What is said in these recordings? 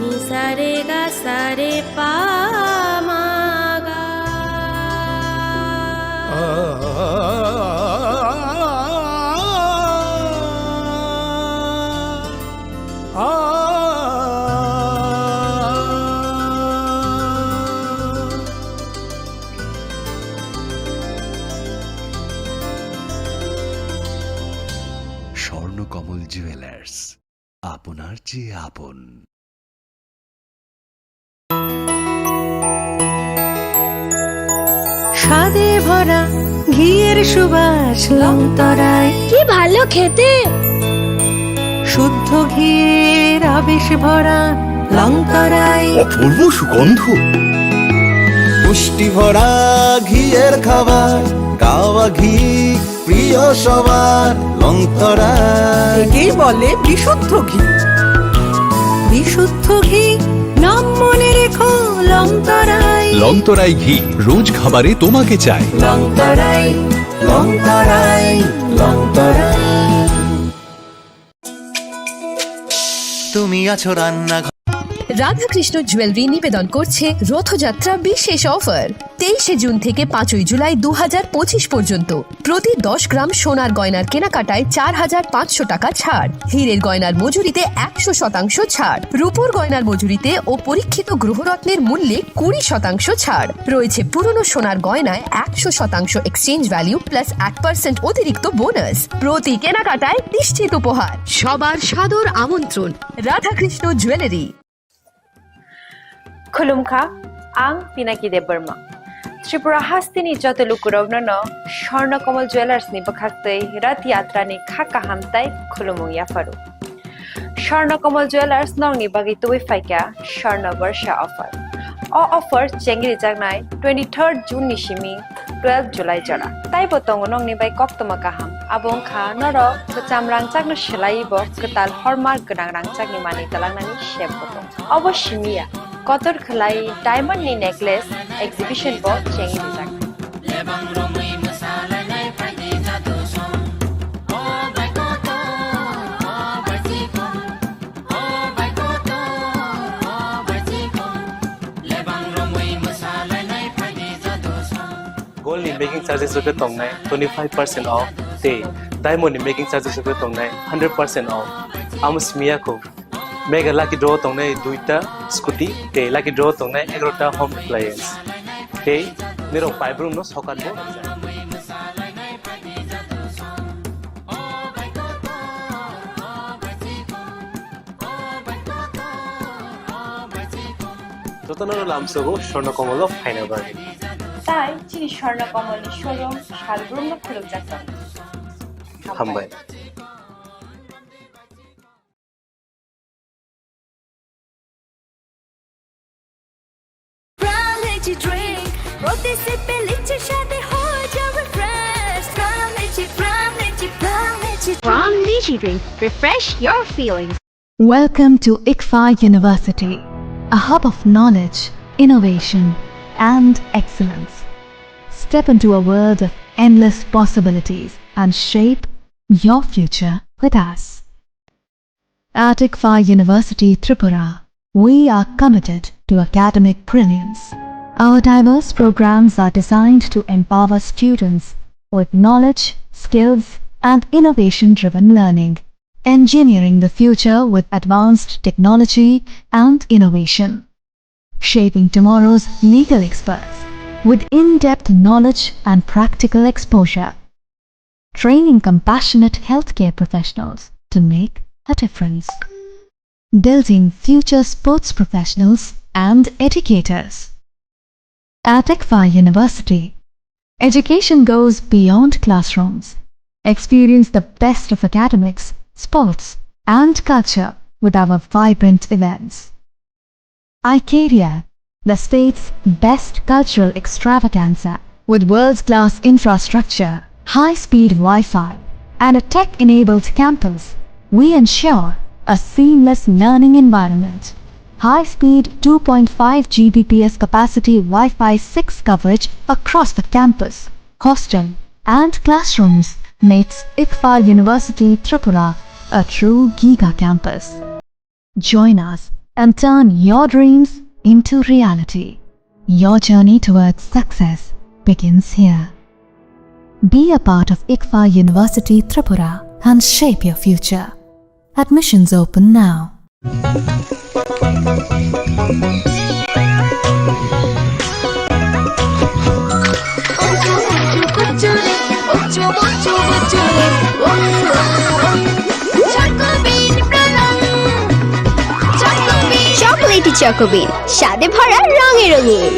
ni sa re ga sa re pa ma ga. Swarnakamal jewellers, আপনার যে আপন। স্বাদে ভরা ঘিয়ের সুবাস লংতরায়, কি ভালো খেতে। শুদ্ধ ঘিয়ের আবেশ ভরা লংতরায়, অপূর্ব সুগন্ধ। পুষ্টি ভরা ঘিয়ের খাবার, গাওয়া ঘি প্রিয় সবার লংতরায়। একেই বলে বিশুদ্ধ ঘি। বিশুদ্ধ ঘি নাম মনে রেখো লংতরায়। লংতরাই ঘি রোজ খাবারে তোমাকে চাই। লংতরাই লংতরাই লংতরাই। তুমি আছো রান্না। রাধাকৃষ্ণ জুয়েলারি নিবেদন করছে রথযাত্রা বিশেষ অফার 23 জুন থেকে 5 জুলাই 2025 পর্যন্ত। প্রতি 10 গ্রাম সোনার গয়নার কেনাকাটায় 4500 টাকা ছাড়, হীরের গয়নার মজুরিতে 100% ছাড়, রূপোর গয়নার মজুরিতে ও পরীক্ষিত গ্রহরত্নের মূল্যে 20% ছাড় রয়েছে। পুরনো সোনার গয়নায় 100% এক্সচেঞ্জ ভ্যালু প্লাস 8% অতিরিক্ত বোনাস। প্রতি কেনাকাটায় নিশ্চিত উপহার। সবার সাদর আমন্ত্রণ রাধাকৃষ্ণ জুয়েলারি। खुलुमखा आं पिनाकी देबबर्मा त्रिपुरा हास्तिनि जतलुकुरावनो स्वर्णकमल ज्वेलार्स नि बखाक्तै रथ यात्रा नि खाका हामताय खुलुमु याफारु। स्वर्णकमल ज्वेलार्स नंगनि बागै तुबै फाइका स्वर्ण वर्ष ऑफर। अ ऑफर चेंगरि जागनाय 23 जून नि सिमी 12 जुलाई जरा। ताइ बतंग नंगनि बाय कक्तमा गाहाम आबुं खा नर कचाम रांचागनो सोलायिब कताल हरमार्क गोनां रांचागनि मानि तलांनानि शेप बतंग अवश्यमिया कतर खलाई डायमंड नि नेकलेस एग्जिबिशन बो चेंगि जाग। गोल्ड नि मेकिंग चार्जेस रुपे तंगनाय 25% ऑफ ते डायमंड नि मेकिंग चार्जेस रुपे तंगनाय 100% ऑफ। आमस्मिया को मेगा लाकी ड्रॉ तंगनाय 2टा स्कूटी ते लाकी ड्रॉ तंगनाय 11टा होम अप्लायंस ते मेरो पाइब्रूम नो सकान बो যতনর লামসগো স্বর্ণকমল ফাইনাল বাগে তাই চিনি স্বর্ণকমল শোরুম শালগ্রাম খুলুক যাচ্ছে হামবাই। Drink. Refresh your feelings. Welcome to ICFA University, a hub of knowledge, innovation, and excellence. Step into a world of endless possibilities and shape your future with us. At ICFA University Tripura, we are committed to academic brilliance. Our diverse programs are designed to empower students with knowledge, skills, and innovation-driven learning, engineering the future with advanced technology and innovation, shaping tomorrow's legal experts with in-depth knowledge and practical exposure, training compassionate healthcare professionals to make a difference, building future sports professionals and educators. At ICFA University, education goes beyond classrooms. Experience the best of academics, sports, and culture with our vibrant events. ICARIA, the state's best cultural extravaganza, with world-class infrastructure, high-speed Wi-Fi, and a tech-enabled campus, we ensure a seamless learning environment. High-speed 2.5 Gbps capacity Wi-Fi 6 coverage across the campus, hostel, and classrooms makes ICFA University Tripura a true giga campus. Join us and turn your dreams into reality. Your journey towards success begins here. Be a part of ICFA University Tripura and shape your future. Admissions open now. Chocolatey চকোবিন স্বাদে ভরা রঙে রঙিন।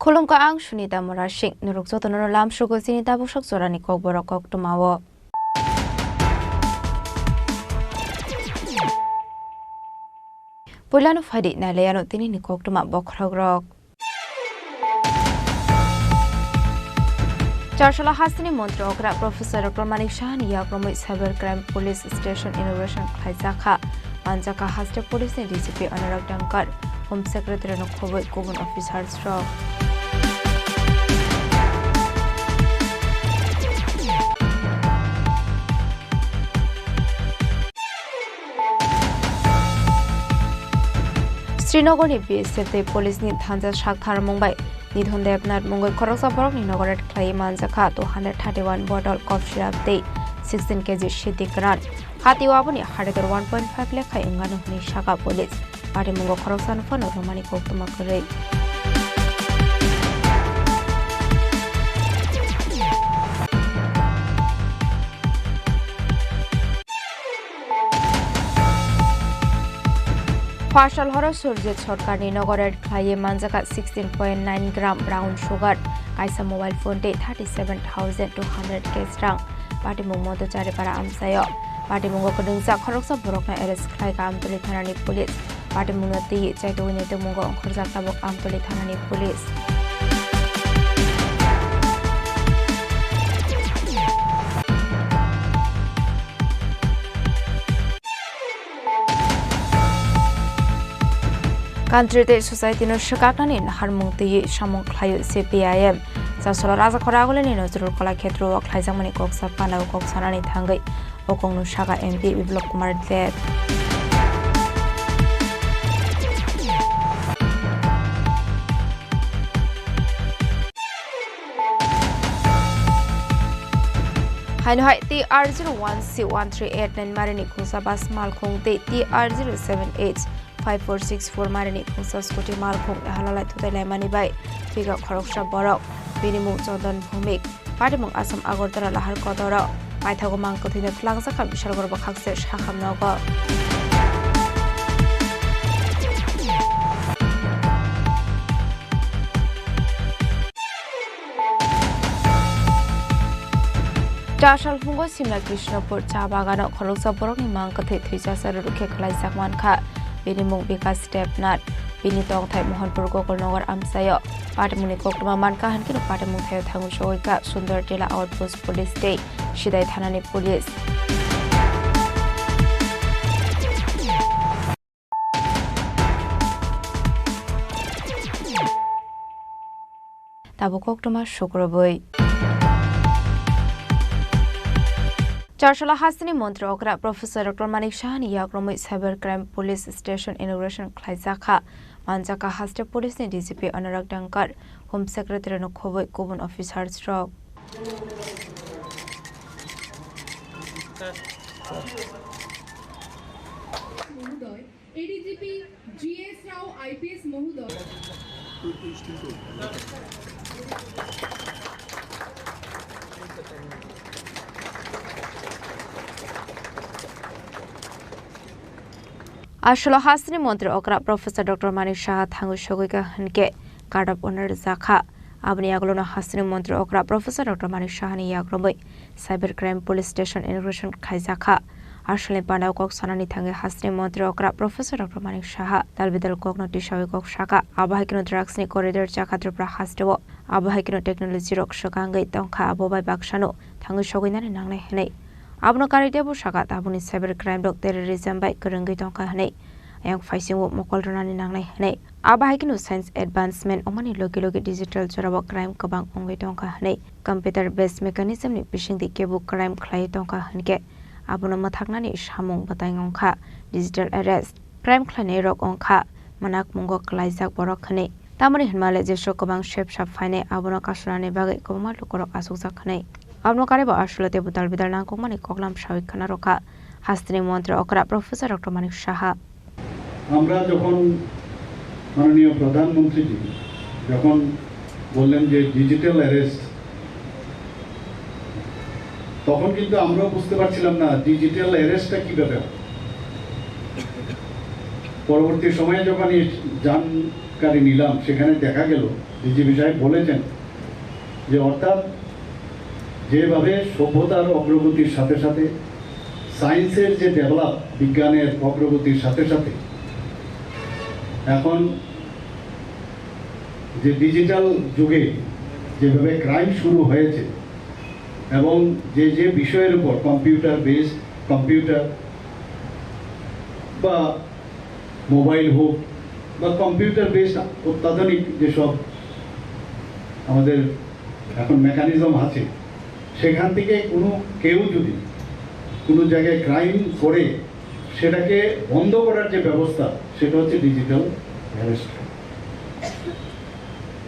Khulum ka ang Sunita Morashik nuruk soto no lam shugo sinita bushok zorani Kokborok kok tumawo. Pulano fadi na leyano tini ni kok tuma bokhrogrok. Charshala Hasini Montro Okra Professor Dr. Manik Shahani Yakromit Cyber Crime Police Station Innovation Khaizakha Manjaka Haste Police DCP Anurag Dankar Home Secretary no Khoboi Kogun Officers Rock. Srinagar ni BSF te police ni thanja shakhar Mumbai ni dhonde apnar Mumbai Kokborok ni Nogorat Klai Manjaka 231 bottle cough syrup te 16 kg shiti gran hati wabuni hade 1.5 lakh khai inganu ni shaka police pare Mumbai Kokborok fano romani koktuma kare Partial horror surge Sorkar ni Nogorat Klai Manjaka 16.9 gram brown sugar Kaisa mobile phone te 37,200 cash rang Pati Mungmo to chare para amsayo Pati Mungo Kodungsa Kokborok na arrest Klai ka Amtoli Thana ni police Pati Mungo ti chaito ni to Mungo Khorjak tabok Amtoli Thana ni police Country Day Society no Shikakani Harmung Ti Shamong Klayu CPIM Sasolo Raza Koragolini no Zuru Kola Ketru Klaizamani Koksa Pana Koksanani Tangai Okong no Shaka MP Biblok Kumar Dead Haino Hai TR0161389 Marini Kusa Bas Malkong TR078 5464 Marini Kusa Scotty Malkong Halala Tutai Mani Bai Figa Khoroksha Borok Binimu Jordan Bhumik Patimung Asam Agortara Lahar Kodoro Maithago Mankotina Flangsa Bishal Gorba Hakse Shakam Nogo Chashal Fungo Simla Krishnapur Chabagano Khoroksa Borok ni Mangkathe Thuisa Rukhe Khlai Sakman Kha Binimung Vikas Step Nat Binitong Thai Mohanpur Gokul Nogar Amsayo Patamuni Koktuma Mankahan Kino Patamung Thai Thangu Shoika Sundar Tela Outpost Police Day Shidai Thanani Police Tabu Koktuma Shukraboi Charshala Hasini Montro Okra Professor Dr. Manik Shahani Yakromit Cyber Crime Police Station Innovation Khaizakha Manjaka Haste Police ni DCP Anurag Dankar Home Secretary no Khoboi Kogun Officers Rock ADGP GS Rao IPS Mohudoy আসলে হাসিনি মন্ত্রী অকরা professor doctor Manik Saha থাঙ্গু সগৈকা হনকে guard of honour জাখা abni aglono hasini mantri okra professor dr manik shahani yagromoi cyber crime police station inauguration khaizakha arshale pandau kok sanani thange hasini mantri okra professor dr manik shaha dalbidal kok noti shawi kok shaka abahikino drugs ni corridor chakhatru pra hasdewo abahikino technology rok shokangai tongkha abobai bakshano thangu shoginani nangnai henai abno karitebo shaka tabuni cyber crime dok terrorism bai kurungai tongkha henai yang faising wo mokol ronani nangnai henai abahikino science advancement omani logi logi digital jorabo crime kabang ongai tongkha henai computer based mechanism ni phishing di kebu crime khlai tongkha henke abono mathaknani samung batai ngongkha digital arrest crime khlane rok ongkha manak mungo klaijak borok henai tamani hinmale je shokabang shep shap faine abono kasurani bagai kobma lokorok asukjak henai abno karebo ashlote butal bidal nangkongmani koklam shawik khana rokha hasini mantri okra professor dr manik shaha আমরা যখন মাননীয় প্রধানমন্ত্রীজি যখন বললেন যে digital arrest তখন কিন্তু আমরাও বুঝতে পারছিলাম না ডিজিটাল অ্যারেস্টটা কিভাবে হবে পরবর্তী সময়ে যখন এই জানকারি নিলাম সেখানে দেখা গেল ডিজিপি সাহেব বলেছেন যে অর্থাৎ যেভাবে সভ্যতার অগ্রগতির সাথে সাথে সায়েন্সের যে ডেভেলপ বিজ্ঞানের অগ্রগতির সাথে সাথে এখন যে ডিজিটাল যুগে যেভাবে ক্রাইম শুরু হয়েছে এবং যে যে বিষয়ের উপর কম্পিউটার বা মোবাইল হোক বা কম্পিউটার বেসড অত্যাধুনিক যেসব আমাদের এখন মেকানিজম আছে সেখান থেকে কেউ যদি কোনো জায়গায় ক্রাইম করে সেটাকে বন্ধ করার যে ব্যবস্থা সেটা হচ্ছে ডিজিটাল অ্যারেস্ট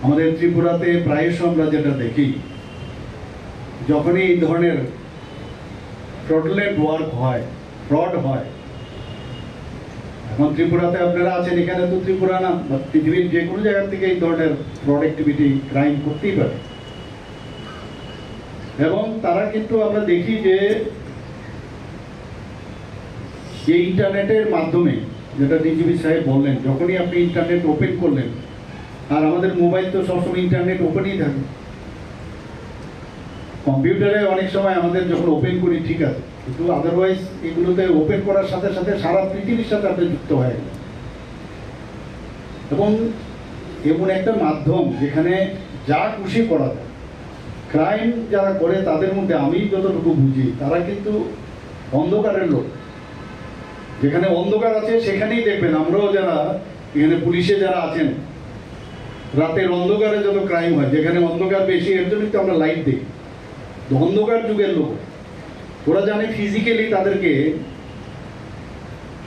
আমাদের ত্রিপুরাতে প্রায়শ আমরা যেটা দেখি যখনই এই ধরনের ফ্রডুলেন্ট ওয়ার্ক হয় ফ্রড হয় এখন ত্রিপুরাতে আপনারা আছেন এখানে তো ত্রিপুরা না বা পৃথিবীর যে কোনো জায়গা থেকে এই ধরনের ফ্রড অ্যাক্টিভিটি ক্রাইম করতেই পারে এবং তারা কিন্তু আমরা দেখি যে এই ইন্টারনেটের মাধ্যমে যেটা ডিজিপি সাহেব বললেন যখনই আপনি ইন্টারনেট ওপেন করলেন আর আমাদের মোবাইল তো সবসময় ইন্টারনেট ওপেনই থাকে কম্পিউটারে অনেক সময় আমাদের যখন ওপেন করি ঠিক আছে কিন্তু আদারওয়াইজ এগুলোতে ওপেন করার সাথে সাথে সারা পৃথিবীর সাথে আপনি যুক্ত হয়ে গেলেন এবং এমন একটা মাধ্যম যেখানে যা খুশি করা যায় ক্রাইম যারা করে তাদের মধ্যে আমি যতটুকু বুঝি তারা কিন্তু অন্ধকারের লোক যেখানে অন্ধকার আছে সেখানেই দেখবেন আমরাও যারা এখানে পুলিশে যারা আছেন রাতের অন্ধকারে যত ক্রাইম হয় যেখানে অন্ধকার বেশি এর জন্যই তো আমরা লাইট দিই অন্ধকার যুগের লোক ওরা জানে ফিজিক্যালি তাদেরকে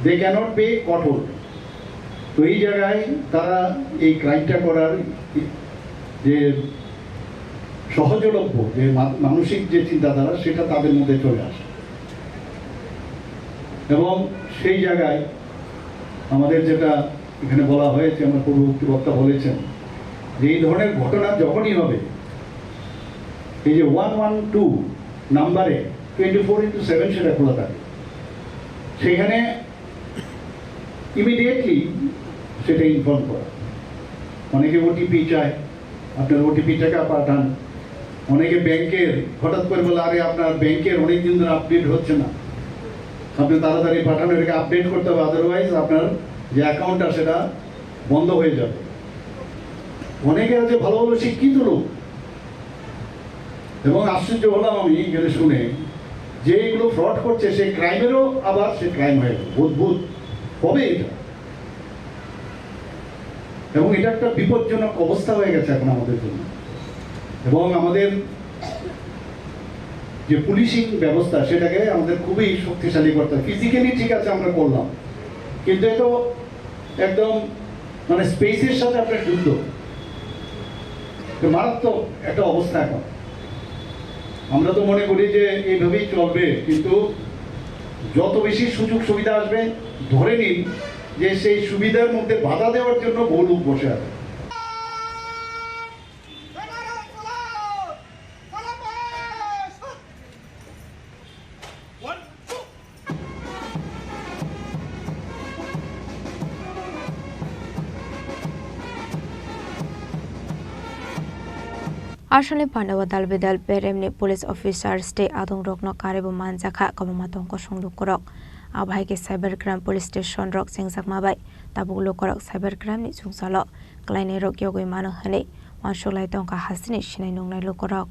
দে ক্যানট বি কঠোর তো এই জায়গায় তারা এই ক্রাইমটা করার যে সহজলভ্য যে মানসিক যে চিন্তাধারা সেটা তাদের মধ্যে চলে আসে এবং সেই জায়গায় আমাদের যেটা এখানে বলা হয়েছে আমার পূর্ববর্তী বক্তা বলেছেন যে এই ধরনের ঘটনা যখনই হবে এই যে 112 নাম্বারে 24/7 সেটা খোলা থাকে সেখানে ইমিডিয়েটলি সেটা ইনফর্ম করা অনেকে ওটিপি চায় আপনার ওটিপি টাকা পাঠান অনেকে ব্যাংকের হঠাৎ করে বলে আরে আপনার ব্যাংকের অনেক দিন ধরে আপডেট হচ্ছে না আপনি তাড়াতাড়ি পাঠানো এটাকে আপডেট করতে হবে আদারওয়াইজ আপনার যে অ্যাকাউন্টটা সেটা বন্ধ হয়ে যাবে অনেকে আছে ভালো ভালো শিক্ষিত লোক এবং আশ্চর্য হলাম আমি এখানে শুনে যে এগুলো ফ্রড করছে সেই ক্রাইমেরও আবার সে ক্রাইম হয়ে গেল অদ্ভুত হবে এটা এবং এটা একটা বিপজ্জনক অবস্থা হয়ে গেছে এখন আমাদের জন্য এবং আমাদের যে পুলিশিং ব্যবস্থা সেটাকে আমাদের খুবই শক্তিশালী করতে হবে ফিজিক্যালি ঠিক আছে আমরা করলাম কিন্তু এ তো একদম মানে স্পেসের সাথে আপনার যুদ্ধ মারাত্মক একটা অবস্থা এখন আমরা তো মনে করি যে এইভাবেই চলবে কিন্তু যত বেশি সুযোগ সুবিধা আসবে ধরে নিন যে সেই সুবিধার মধ্যে বাধা দেওয়ার জন্য বহু লোক বসে আছে Asali Pandawa Dalbedal Peremni police officers stay Adong Rokno Karibu Manjaka Kamamatong Kosong Lukurok. Abhai ke cybercrime police station rok sengsak mabai tabuk lukurok cybercrime ni sungsalo klaine rok yogoi mano hane mansulai tongka hasini shinai nongnai lukurok.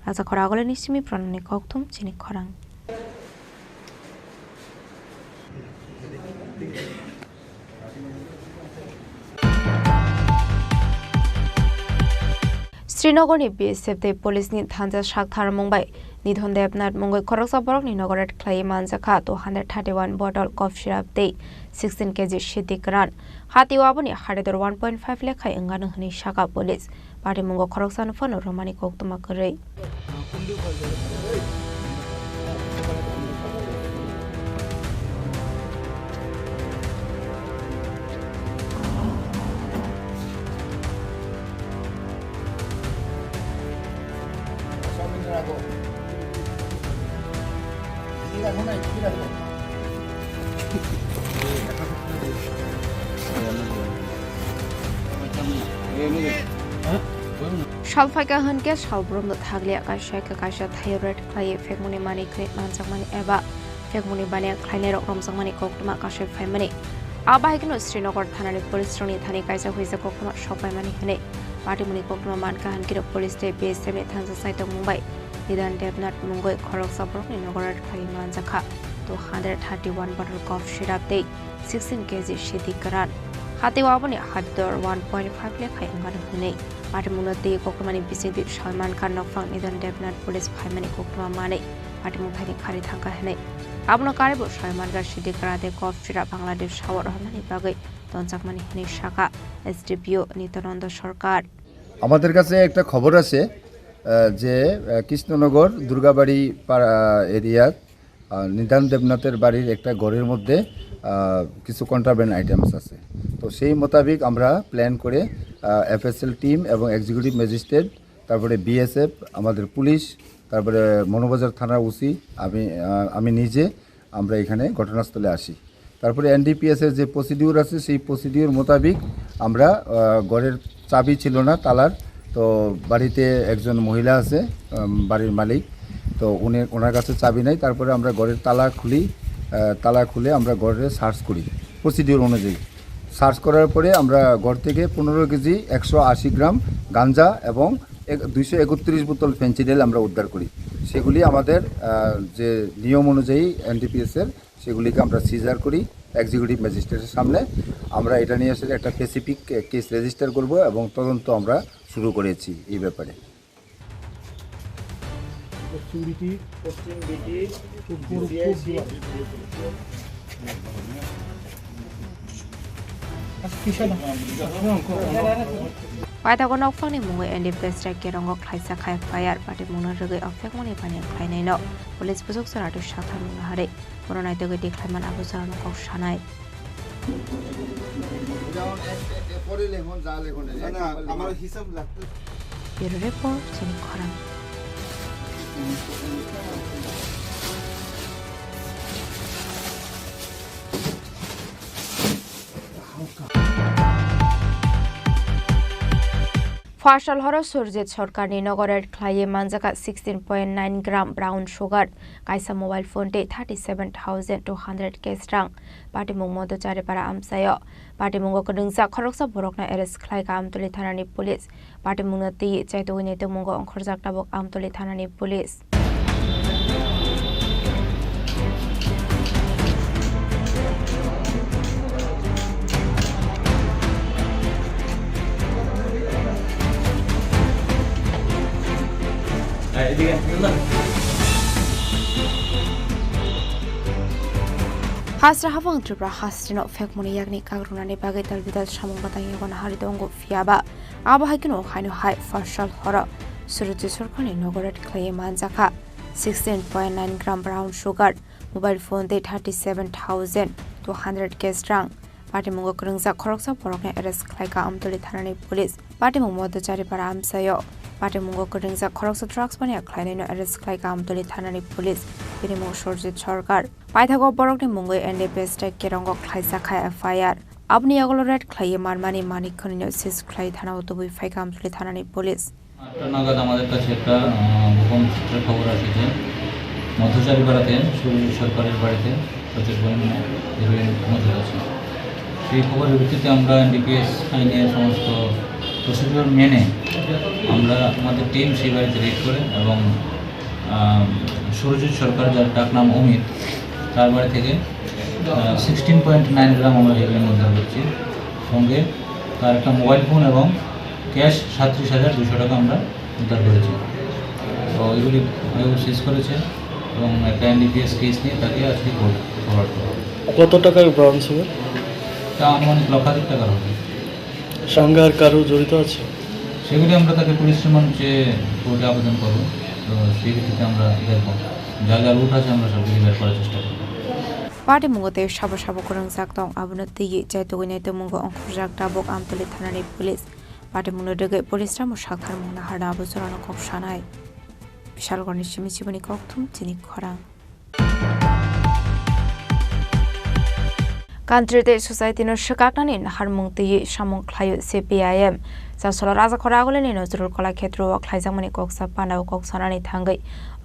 Raja Khoragole nisimi pranani koktum Chini Khorang. Srinagar ni BSF te police ni thanja shakthar mumbai nidhon debnat mungoi Kokborok ni nogoret khlai manjaka 231 bottle cough syrup te 16 kg shitikran hati wabuni haredor 1.5 lekhai engano hani shaka police pari mungo Kokborok phone romani koktuma korei Shalfaika hanke shalbrom the thaglia kashaka kasha thyroid clay fekmuni mani kre manjamani eba fekmuni bania kleiner romsamani koktuma kashe family abahikno Srinagar thanani police roni thani kaisa hoise koktuma shopai mani hene patimuni koktuma manka hankiro police te BSF ni thangsa saito mumbai nidan debnat mungoi Kokborok ni nogorat khlai manjaka 231 bottle cough syrup te 16 kg shidikaran hati wabuni hador 1.5 lekhai engano hune Patimulati Kokumani Bisiti Shalman Karnofang Nidan Debnat Police Pimani Kokuma Mane Patimupani Karithanka Hene Abno Karibu Shalman Gashidi Karate Cough Syrup Bangladesh Shower Hamani Bagai Donjakmani Hene Shaka SDPO Nitananda Sarkar আমাদের কাছে একটা খবর আছে যে কৃষ্ণনগর দুর্গাবাড়ি এরিয়ার নিদান দেবনাথের বাড়ির একটা ঘরের মধ্যে কিছু কন্ট্রাব্যান্ড আইটেমস আছে তো সেই মোতাবেক আমরা প্ল্যান করে এফএসএল টিম এবং এক্সিকিউটিভ ম্যাজিস্ট্রেট তারপরে বিএসএফ আমাদের পুলিশ তারপরে মনোবাজার থানার ওসি আমি নিজে আমরা এখানে ঘটনাস্থলে আসি তারপরে এনডিপিএসের যে প্রসিডিউর আছে সেই প্রসিডিউর মোতাবেক আমরা ঘরের চাবি ছিল না তালার তো বাড়িতে একজন মহিলা আছে বাড়ির মালিক তো ওনার কাছে চাবি নাই তারপরে আমরা ঘরের তালা খুলে আমরা ঘরে সার্চ করি প্রসিডিউর অনুযায়ী সার্চ করার পরে আমরা ঘর থেকে 15 কেজি 180 গ্রাম গাঞ্জা এবং 231 বোতল ফেন্সিডিল আমরা উদ্ধার করি সেগুলি আমাদের যে নিয়ম অনুযায়ী এনডিপিএসের সেগুলিকে আমরা সিজার করি এক্সিকিউটিভ ম্যাজিস্ট্রেটের সামনে আমরা এটা নিয়ে এসে একটা স্পেসিফিক কেস রেজিস্টার করব এবং তদন্ত আমরা শুরু করেছি এই ব্যাপারে Paita ko nok phang ni mungoi NDPS strike kerong khlaisa khai fire pati mungna rege afek moni pani khlainai no police pusuk saratu shatha mungna hare koronai te gedi khlaiman abu saran kok shanai পরে লেখন যা লেখন না আমার হিসাব লাগতে Bureau report Chini Khorang Fashal horo surjit sarkarni nogorer khlaiye manjaka 16.9 gram brown sugar kaisa mobile phone te 37,200 cash rang party mungmodo chare para amsayo party mungo kodungsa khoroksa borokna arrest khlai ka amtoli thanani police party munati chaitogine te mungo onkhorjak tabok amtoli thanani police Hasra Havang Tripura Hastino Fekmuni Yagni Kagrunani Bagatal Vidal Shamong Batang on Haridongo Fiaba Abahakino Hino High Fashal Horror Suruti Surkani Nogoret Clay Manzaka 16.9 gram brown sugar mobile phone 37,200 cash rang Party Mungo Kurungza Koroksa Borokna arrest Klaika Amtoli Thanani police Party Mumodo Chari para Amsayo Pati mungo keringzak khoroksa drugs mani akhlainai no arrest khlai kam tuli thanani police bini mung sorjit sarkar paitha Kokborok ni mungo NDPS tek kerongok khlaisa khai FIR abni agolo red khlai marmani manik khoni no sis khlai thana utubui phai kam tuli thanani police নাগাদ আমাদের কাছে একটা গোপন সূত্রের খবর আসে মধ্যচারী পাড়াতে সুরজিৎ সরকারের বাড়িতে প্রচুর পরিমাণে হিরোইন মজুদ আছে সেই খবরের ভিত্তিতে আমরা এনডিপিএস আইনের সমস্ত প্রসিডিওর মেনে আমরা আমাদের টিম সেই বাড়িতে রেড করে এবং সুরজিৎ সরকার যার ডাক নাম অমিত তার বাড়ি থেকে 16.9 গ্রাম আমরা হিরোইন উদ্ধার করছি সঙ্গে তার একটা মোবাইল ফোন এবং ক্যাশ 37,200 টাকা আমরা উদ্ধার করেছি তো এগুলি শেষ করেছে এবং একটা এনডিপিএস কেস নিয়ে তাকে আজকে কোর্ট ফরওয়ার্ড করা হবে। কত টাকার ব্রাউন ছিল? তা আনুমানিক লক্ষাধিক টাকার হবে। সঙ্গে আর কারো জড়িত আছে? সেগুলি আমরা তাকে পুলিশ রিমান্ড চেয়ে কোর্টে আবেদন করব। তো সেই ভিত্তিতে আমরা দেখব যা যা রুট আছে আমরা সবগুলি বের করার চেষ্টা করব। Party mungote shabo shabo kurang saktong abunati jaitu gunaitu mungo ongkujak tabok amtuli thanani police Party mungo dege police ra mushakar mungna harda abusorano kok shanai Bishalgorni shimishibani koktum Chini Khorang Country te society no shakaknani harmungti shamung khlayu CPIM Jasolo raja khoragole ni nozrul kola khetro khlaijamani koksa panau koksanani thangai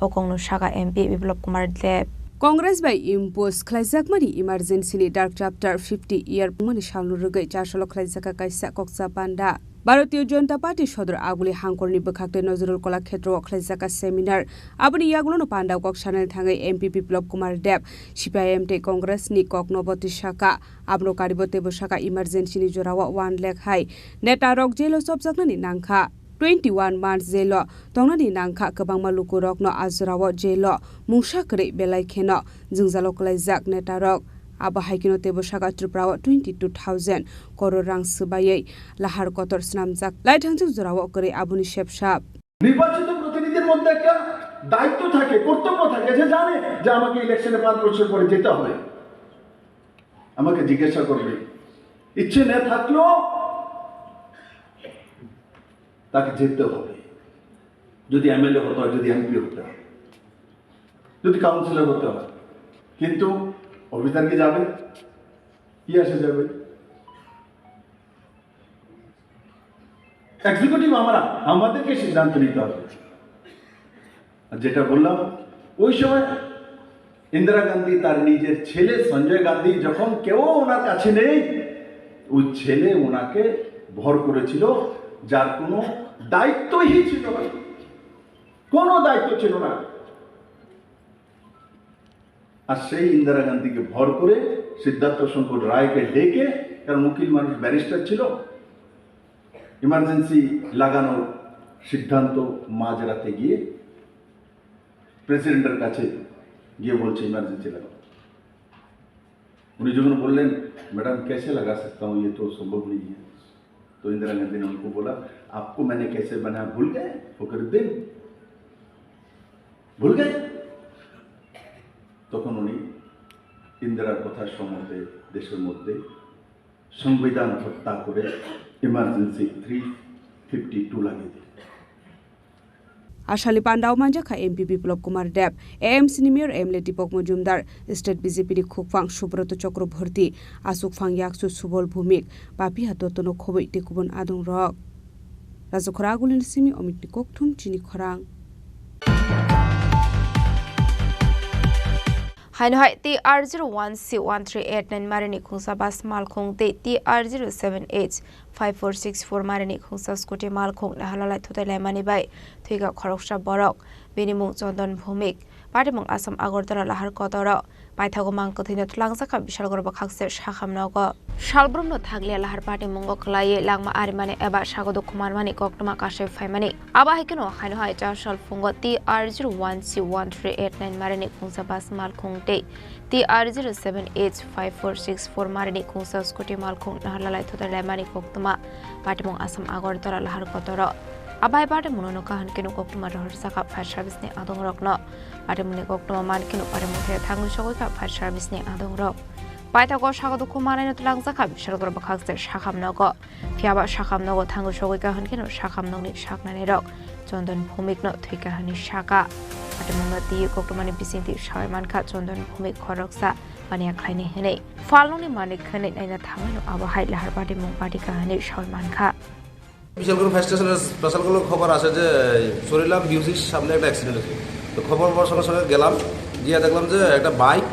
okongnu shaka MP Biplop Kumar Deb Congress by impose khlaijak mani emergency ni dark chapter 50 year mani shalnu rugai chasholo khlaijaka kaisa koksa panda Bharatiya Janata Party sodor aguli hangkorni bekhakte nozrul kola khetro khlaijaka seminar aboni yagulo no panda kok sanal thangai MP Biplop Kumar Deb CPIM te Congress ni koknoboti shaka abno karibote boshaka emergency ni jorawa 1 lakh hai neta rok jelo sobjakna ni nangkha 21 months jelo tongnani nangkha kabangma lukurok no azrawo jelo mungsa kre belai kheno jingjalo khlaijak neta rok aba haikino tebo saka Tripura 22,000 crore rang subayei lahar kotor snamjak laithangjuk jorawo kre abuni shepsap নির্বাচিত প্রতিনিধির মধ্যে একটা দায়িত্ব থাকে কর্তব্য থাকে যে জানে যে আমাকে ইলেকশনে 5 বছর পরে যেতে হবে আমাকে জিজ্ঞাসা করবে ইচ্ছে না থাকলেও তাকে যেতে হবে যদি এমএলএ হতে হয় যদি এমপি হতে হয় যদি কাউন্সিলর হতে হয় কিন্তু অফিসার কি যাবে কি আসে যাবে এক্সিকিউটিভ আমরা আমাদেরকে সিদ্ধান্ত নিতে হবে আর যেটা বললাম ওই সময় ইন্দিরা গান্ধী তার নিজের ছেলে সঞ্জয় গান্ধী যখন কেউ ওনার কাছে নেই ওই ছেলে ওনাকে ভর করেছিল যার কোনো দায়িত্বই ছিল না কোনো দায়িত্ব ছিল না আর সেই ইন্দিরা গান্ধীকে ভর করে সিদ্ধার্থ শঙ্কর রায়কে ডেকে কারণ উকিল মানুষ ব্যারিস্টার ছিল ইমার্জেন্সি লাগানোর সিদ্ধান্ত মাঝরাতে গিয়ে প্রেসিডেন্টের কাছে গিয়ে বলছে ইমার্জেন্সি লাগাও উনি যখন বললেন मैडम कैसे लगा सकता हूँ ये तो संभव नहीं है तो इंदिरा गांधी ने उनको बोला आपको मैंने कैसे बनाया भूल गए फकर दिन भूल गए তখন উনি ইন্দিরার কথার সম্মতে দেশের মধ্যে সংবিধান হত্যা করে ইমার্জেন্সি 352 লাগিয়ে দিলেন Ashali Pandau Manjaka MP Biplop Kumar Deb, AMC Nimir Emle Dipok Mojumdar, State BJP di Khukfang Subroto Chakraborty, Asukfang Yaksu Subol Bhumik, Papi Hatotono Khoboi Tikubon Adung Rock. Razokhoragulin Simi Omit Nikoktum Chini Khorang. Hainhai TR01C1389 Marini Khungsa Bas Malkhung TR0785464 Marini Khungsa Scooty Malkhung Nahalalai Tutai Manibai Twiga Khoroksha Borok Binimung Jondon Bhumik Padimung Asam Agordara Lahar Kodoro Paithagomang Kotina Tlangsaka Bishalgor Bakakse Shahamnogo Shalbrum no Taglia Lahar Party Mungo Klaye Langma Arimani Eba Shagodo Kumarmani Koktuma Kashe Faimani Aba Hikino Hainhai Jashal Fungo TR01C1389 Marini Khungsa Bas Malkhung TR0785464 Marini Khungsa Scooty Malkhung Nahalalai Tutai Mani Koktuma Patimung Asam Agordara Lahar Kodoro Abai Party Muno Kahan Kino Koktuma Saka Fire Service ni Adong Rock no Patimuni Koktuma Mankino Parimuke Tangu Shoka Fire Service ni Adong Rock Paitago Shago Kumara Langsaka Shalgor Bakakse Shakam Nogo Piaba Shakam Nogo Tangu Shoka Hankino Shakam Noni Shaknani Rock চন্দন ভৌমিক ন থৈকাহানি শাখা পাটেমুংনো তি কোকটমানি বিসিংতি সাই মানখা চন্দন ভৌমিক খরকসা মানিয়া খাইনি হেনে ফালংনি মানিক খানে নাইনা থামানো আবহাই লাহার পাটেমুং পাটি কাহানি সাই মানখা বিশালগড় ফায়ার স্টেশনের স্পেশালগুলো খবর আসে যে সরিলাম বিউসির সামনে একটা অ্যাক্সিডেন্ট হয়েছে। তো খবর পাওয়ার সঙ্গে সঙ্গে গেলাম, গিয়ে দেখলাম যে একটা বাইক,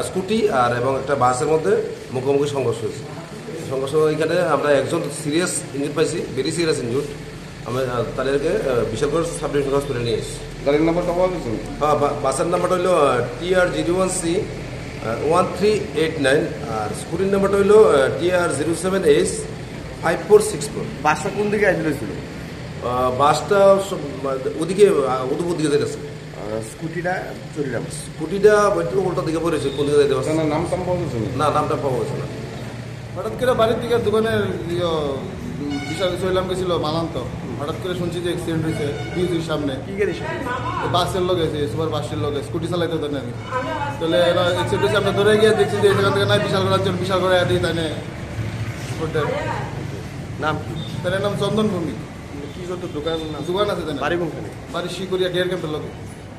স্কুটি আর এবং একটা বাসের মধ্যে মুখোমুখি সংঘর্ষ হয়েছে। সংঘর্ষ এখানে আমরা একজন সিরিয়াস ইনজুর পাইছি, ভেরি সিরিয়াস ইনজুর। আমরা তাদেরকে বিশালগড় সাব ডিভিশন হসপিটালে নিয়ে এসেছি। গাড়ির নাম্বারটা পাওয়া গেছে? হ্যাঁ, বাসের নাম্বারটা হইল TR01C 1389 আর স্কুটির নাম্বারটা হইল TR07S 5464। বাসটা কোন দিকে আসছিল? বাসটা ওদিকে উদুপুর দিকে যেতেছে। স্কুটিটা চলিলাম, স্কুটিটা উল্টা দিকে পড়েছে। কোন দিকে যেতে পারছে না? নামটা পাওয়া গেছে না, নামটা পাওয়া গেছে না। হঠাৎ করে বাড়ির দিকে দোকানের বিশাল চলিলাম গেছিল মালান্ত। হঠাৎ করে শুনছি যে অ্যাক্সিডেন্ট হয়েছে বিউজির সামনে। কি গাড়ি? বাসের লোক আছে, সুপার বাসের লোক, স্কুটি চালাইতে দেন আমি। তাহলে অ্যাক্সিডেন্ট হয়েছে, আমরা ধরে গিয়ে দেখছি যে এই জায়গা থেকে নাই বিশাল করে একজন বিশাল করে দিই তাই নাম কি? তার নাম চন্দন ভূমি। কি করতো? দোকান আছে তাই? বাড়ি কোনখানে? বাড়ি শিকরিয়া ডেয়ার ক্যাম্পের লোকে।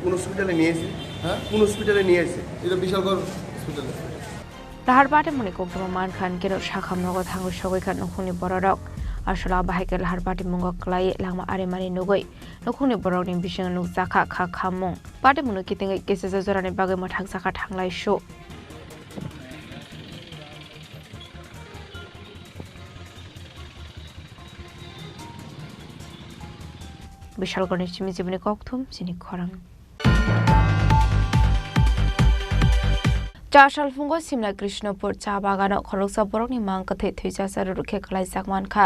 কোন হসপিটালে নিয়ে এসে? হ্যাঁ, কোন হসপিটালে নিয়ে এসে? এটা বিশালগড় হসপিটালে। লাহার পাটেমুনি কোকটমা মান খান কেন শাখাম নগদ হাঙ্গু সগৈ খান নখুনি বড়রক আসলে আবাহাইকে লাহার পাটেমুঙ্গ ক্লাই লাংমা আরেমানি নগৈ নখুনি বড়রকনি বিসং নুক জাখা খা খামুং পাটেমুনি কিতেঙ্গै केसेस जरानि बागै मथां जाखा थांलाय शो বিশালগড়ের চিমি জীবনে ককথুম চিনি খরাং চাশালফুঙ্গ সিমলা কৃষ্ণপুর চা বাগান খরকসা বরকনি মাংকথে থৈজাসার রুখে খলাই জাকমানখা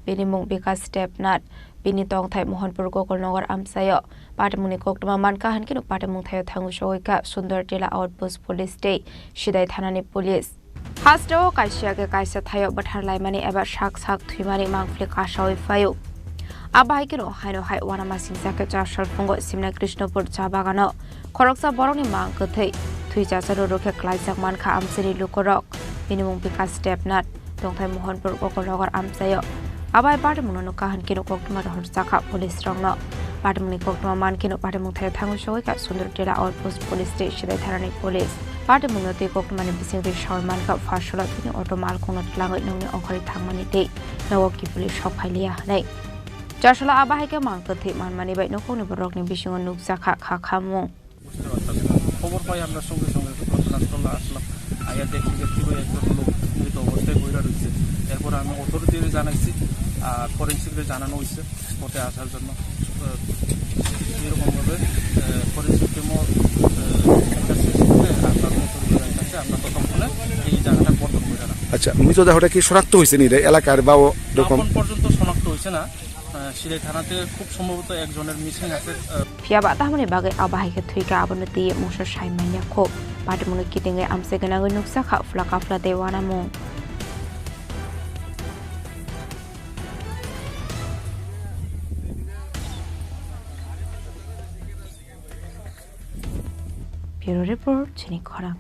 বেনিমুং বিকাশ স্টেপনাট बिनि तंगथाय मोहनपुर गोकुलनगर आमसाय पाटेमुनि कोकटमा मानका हानकिनो पाटेमुं थायो थांगु सगैका सुंदर टेला आउटपोस्ट पुलिस स्टे सिदाय थानानि पुलिस हास्टो काइसियाके काइसा थायो बठार लाइमानि एबा साक साक थुइमानि मांफ्ले कासावै फायो आबाहायकिनो हायनो हाय वानामा सिंजाके चाशलफुंगो सिमना कृष्णपुर चा बागानो खरकसा बरकनि मांकथै थुइजासारो रोखे क्लाइजाक मानखा आमसेनि लुकरक बिनिमुं बिकास स्टेपनाट तंगथाय मोहनपुर गोकुलनगर आमसाय आबाय पाटेमुनो काहानकिनो कोकटमा हरजाखा पुलिस रंनो पाटेमुनि कोकटमा मानकिनो पाटेमुं थायो थांगु सगैका सुंदर टेला आउटपोस्ट पुलिस स्टे सिदाय थानानि पुलिस पाटेमुनो ते कोकटमानि बिसिंरि शर्मानका फासला तिनि अटो मालखौनो लाङै नंनि अंखरि थांमानि ते नवकी पुलिस सफाइलिया हनै जासला आबाहायके मांकथि मानमानि बाय नखौनि बरकनि बिसिङो नुकजाखा खाखामुं খবর পাই আমরা সঙ্গে সঙ্গে ঘটনাস্থলে আসলাম আয়া দেখি যে পুরো একজন লোক মৃত অবস্থায় পড়ে রয়েছে এরপর আমি অথরিটিকে জানাইছি আর ফরেন্সিককে জানানো হয়েছে স্পটে আসার জন্য এরকমভাবে ফরেন্সিক টিমও একটা শেষ করে আপনার অথরিটির কাছে আমরা প্রথম হলে এই জায়গাটা বর্তন করে না। আচ্ছা, মৃতদেহটা কি শনাক্ত হয়েছে নি এলাকার বা এখন পর্যন্ত শনাক্ত হয়েছে না। সিরাই থানাতে খুব সম্ভবত একজনের মিসিং আছে। ফিয়াবা তাহমানি বাগে আবাহাইকে থুইকা আবনতি মুসর সাইমাইয়া খো পাটেमुनि कितेंगे आमसे गनागै नुकसाखा फ्ला काफ्ला देवाना मुं ब्यूरो रिपोर्ट चिनी खरां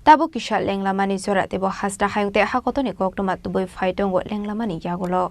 ताबो किशा लेंलामानि जरा देबो Hansda हायंते हाकतनि कोकटमा तुबै फाइटंगो लेंलामानि यागुलो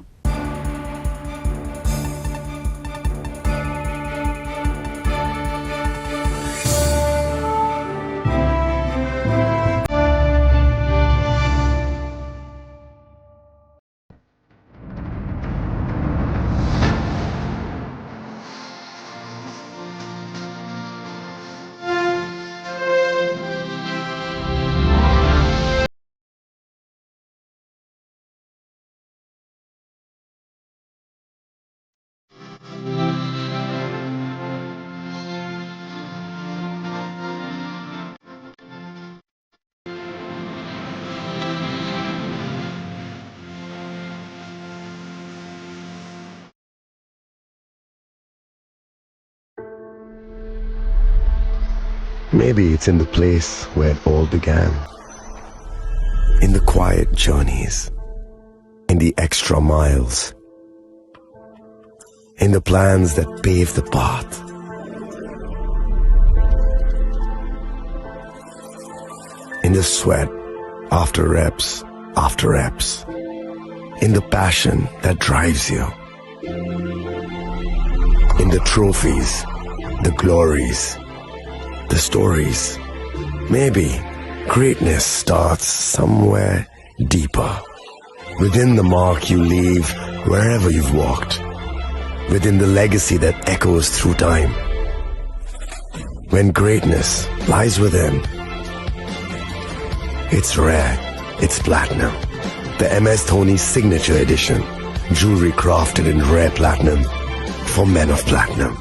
Maybe it's in the place where it all began. In the quiet journeys. In the extra miles. In the plans that pave the path. In the sweat after reps. in the passion that drives you, in the trophies, the glories, the stories. Maybe greatness starts somewhere deeper, within the mark you leave wherever you've walked, within the legacy that echoes through time. When greatness lies within, it's rare, it's platinum. The MS Dhoni Signature Edition, jewelry crafted in rare platinum for men of platinum.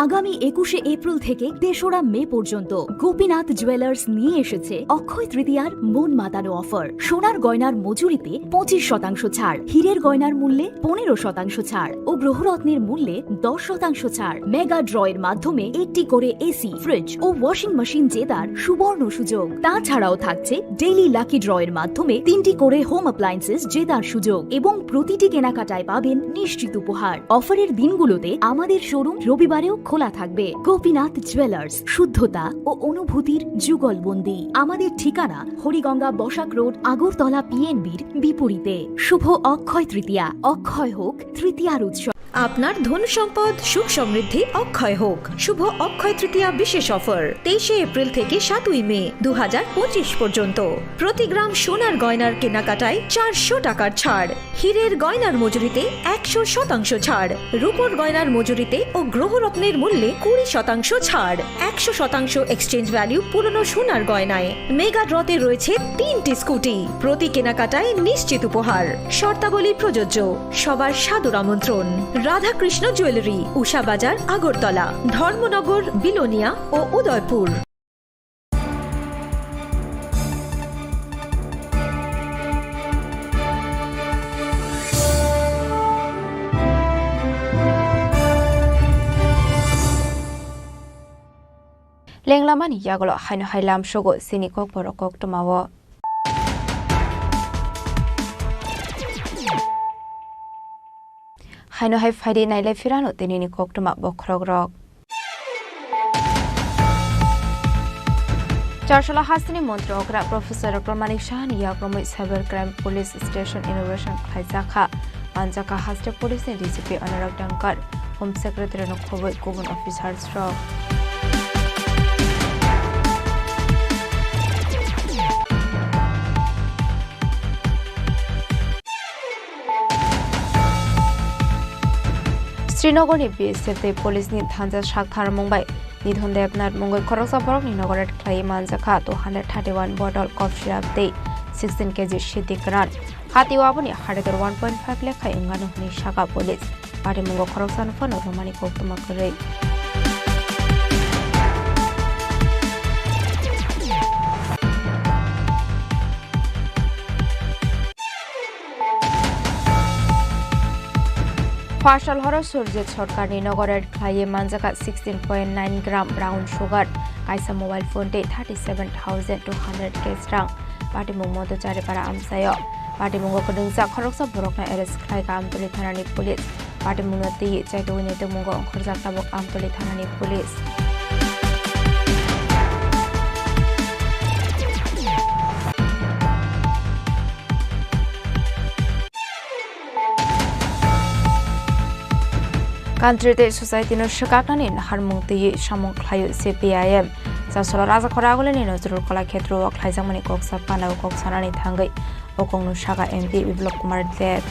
আগামী ২১শে April থেকে ৩রা মে পর্যন্ত Gopinath jewellers নিয়ে এসেছে অক্ষয় তৃতীয়ার মন মাতানো offer. সোনার গয়নার মজুরিতে ২৫% ছাড়, হীরের গয়নার মূল্যে ১৫% ছাড় ও গ্রহরত্নের মূল্যে ১০% ছাড়। মেগা ড্রয়ের মাধ্যমে একটি করে এসি, ফ্রিজ ও ওয়াশিং মেশিন জেতার সুবর্ণ সুযোগ। তাছাড়াও থাকছে ডেইলি লাকি ড্রয়ের মাধ্যমে ৩টি করে হোম অ্যাপ্লায়েন্সেস জেতার সুযোগ এবং প্রতিটি কেনাকাটায় পাবেন নিশ্চিত উপহার। অফারের দিনগুলোতে আমাদের শোরুম রবিবারেও খোলা থাকবে। গোপীনাথ জুয়েলার্স, শুদ্ধতা ও অনুভূতির যুগলবন্দি। আমাদের ঠিকানা হরিগঙ্গা বসাক রোড, আগরতলা পিএনবির বিপরীতে। শুভ অক্ষয় তৃতীয়া, অক্ষয় হোক তৃতীয়ার উৎসব। আপনার ধন সম্পদ সুখ সমৃদ্ধি অক্ষয় হোক। শুভ অক্ষয় তৃতীয়া বিশেষ অফার ২৩শে এপ্রিল থেকে ৭ই মে ২০২৫ পর্যন্ত। প্রতি গ্রাম সোনার গয়নার কেনাকাটায় ৪০০ টাকার ছাড়, হীরের গয়নার মজুরিতে ১০০% ছাড়, রূপোর গয়নার মজুরিতে ও গ্রহরত্নের মূল্যে ২০% ছাড়, ১০০% এক্সচেঞ্জ ভ্যালু পুরনো সোনার গয়নায়। মেগা ড্রতে রয়েছে ৩টি স্কুটি, প্রতি কেনাকাটায় নিশ্চিত উপহার। শর্তাবলী প্রযোজ্য। সবার সাদর আমন্ত্রণ। রাধাকৃষ্ণ জুয়েলারি, উষা বাজার, আগরতলা, ধর্মনগর, বিলোনিয়া ও উদয়পুর। লেংলামানি ইয়াগলো হাইনো হাইলাম সগো সিনি kokborok koktomawo হাইনো হাই ফাইডে নাইলে ফিরানো তেনিনি koktoma bokrogrok চারশলা হাসিনি মন্ত্রকরা প্রফেসর ডক্টর মানিক শাহানি ইয়াগ্রমই cyber crime police station innovation খাইজাখা মানজাকা হাস্তে police DCP Anurag Dhankar home secretary নখবই গুবুন অফিসার্স রক শ্রীনগরনি বিএসএফ পুলিশনি ধানজা শাখার মুম্বাই নিধন দেবনাথ মুঙ্গই খরকসাবরকনি নগরের খ্লাই মানজাখা 231 বটল কফ সিরাপ দে 16 কেজি সিদ্ধি গ্রান হাতি ওয়াবনি হাড়েদর 1.5 লেখা ইঙ্গানুহনি শাখা পুলিশ পাটি মুঙ্গ খরকসানফান রোমানি কোক্তমা করে ফাশাল হর সূর্যের সরকারি নগরের খাইয়ে মানজাকা 16.9 গ্রাম ব্রাউন সুগার কাইসা মোবাইল ফোনটে 37,200 কেস রাং পাটি মুং মদচারে পারা আমসায় পাটি মুঙ্গ কদংসা খরকসা বরকনা এরেস্ট খাইকা আমতলি থানানি পুলিশ পাটি মুংতি চাইতউনিতে মুঙ্গ খরজা তাবক আমতলি থানানি পুলিশ কান্ট্রিতে সোসাইটি নো শকাকনানি হারমুংতি সামং খায়ু সিপিআইএম জাসলা রাজা খরাগলেনি নজরুল কলা ক্ষেত্র খাইজামনি কক্সা পানাও কক্সানানি থাঙ্গৈ ওকংনু শাখা MP Biplab Kumar Deb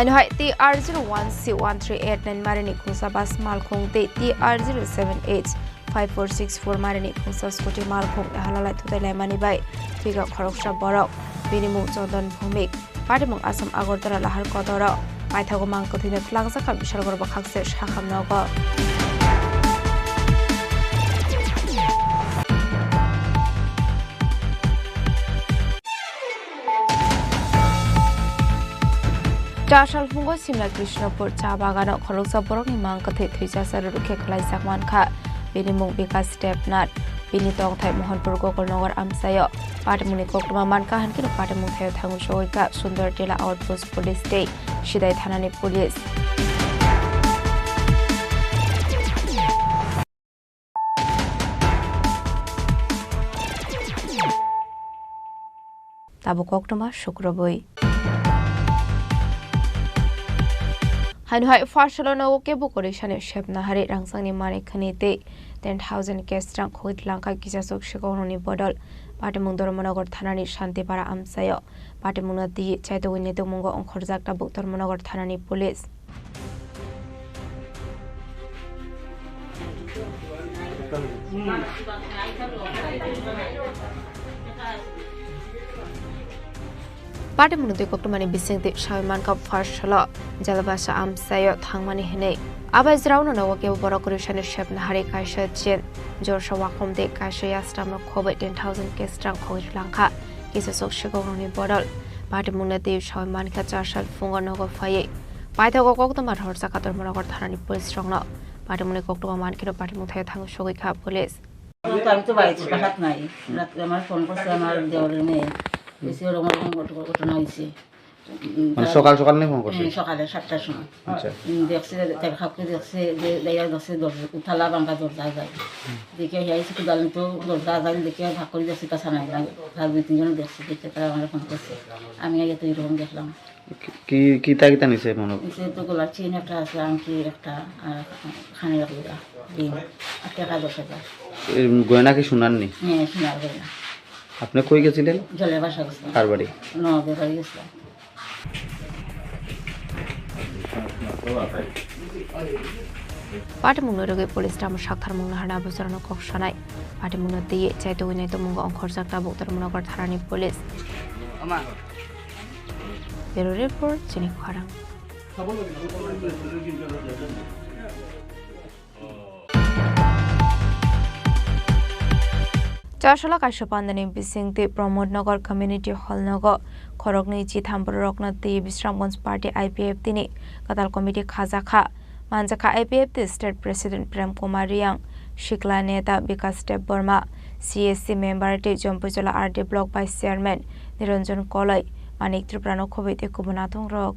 Hainhai TR01C1389 Marini Khungsa Bas Malkhung TR078 5464 Marini Khungsa Scooty Malkhung Halalai Tudai Mani Bai Figa Khoroksha Borok Binimung Jordan Bhumik Patimung Asam Agortara Lahar Kodoro Maithago Mangkothine Tlangsaka Bishal Gorba Khakse Shakham Nogo Jashal Fungo Simla Krishnapur Cha Bagano Khoroksa Borok ni Mangkothe Thuijasar Rukhe Khlai Sakman Kha Binimung Bikas Step Nat Binitong Thai Mohanpur Gokol Nagar Amsayo Patimuni Koktuma Manka Hankin Patimung Thayo Thangu Shoika Sundar Tela Outpost Police State Shidai Thanani Police Tabu Koktuma Shukraboi Hanuhai Farshalona Kebukorishan Shep Nahari Rangsani Mani Kanite 10,000 Kestrang Kuit Lanka Kisasok Shigoni Bodol Patamundor Monogor Thanani Shanti Para Amsayo Patamunati Chaito Winnetumungo on Korzakta Buktor Monogor Thanani Police Patamunuti Koktumani Bising Shaman Cup Farshala Jalabasha Amsayo Thangmani Hene Abazrauna Nawake Borokurishan Shep Nahari Kaisha Jen Joshua Wakom de Kaisha Yastam Kobe 10,000 Kestrang Kuit Lanka Kisasok Shigoni Bodol Patamunati Shaman Kachashal Fungo Nogo Faye Paitago Koktamat Horsakator Monogor Thanani Police Strongno Patamuni Koktuma Mankino Patamuthe Thangu Shogika Police আমি তো বাড়িতে বাসাত নাই রাতে আমার phone করছে আমার দেওরের মেয়ে এসে ওরকম ঘটনা হয়েছে মানে সকাল সকাল নেই ফোন করছে সকালে 7টার সময় আচ্ছা দেখছে তার খাপকে দেখছে যে দাইয়া দেখছে উঠালা বাঙ্কা দরজা যায় দেখে যাইছে তো দালন তো দরজা যায় দেখে ভাগ করে দেখছে কাছা নাই ভাগ দুই তিনজন দেখছে দেখে তারা আমার ফোন করছে আমি আগে তো এরকম দেখলাম কি কি তাগিতা নিছে মনে নিচে তো গলার চেন একটা আছে আংটি একটা খানে রাখা দিন 8 টাকা 10,000 গয়না কি শুনাননি হ্যাঁ শোনার গয়না আপনি কই গেছিলেন জলে বাসা গেছিলাম কার বাড়ি নদে বাড়ি গেছিলাম Patamunurugi Police Tam Shakhar Munghana Busarano Kokshanai Patamunati Chaito Winneto Mungo on Korzakta Buktor Monogor Tharani Police Bureau Report Chini Khorang Chashala Kashapandani Bisingti Promote Nagar Community Hall Nago Khorokni Chithambur Roknati Bisramgons Party IPF Tini Katal Committee Khazakha Manjaka IPF State President Prem Kumar Yang Shikla Neta Bikas Step Burma CSC Member T Jompujola RD Block Vice Chairman Niranjan Kolai Manik Triprano Kobite Kubunatung Rok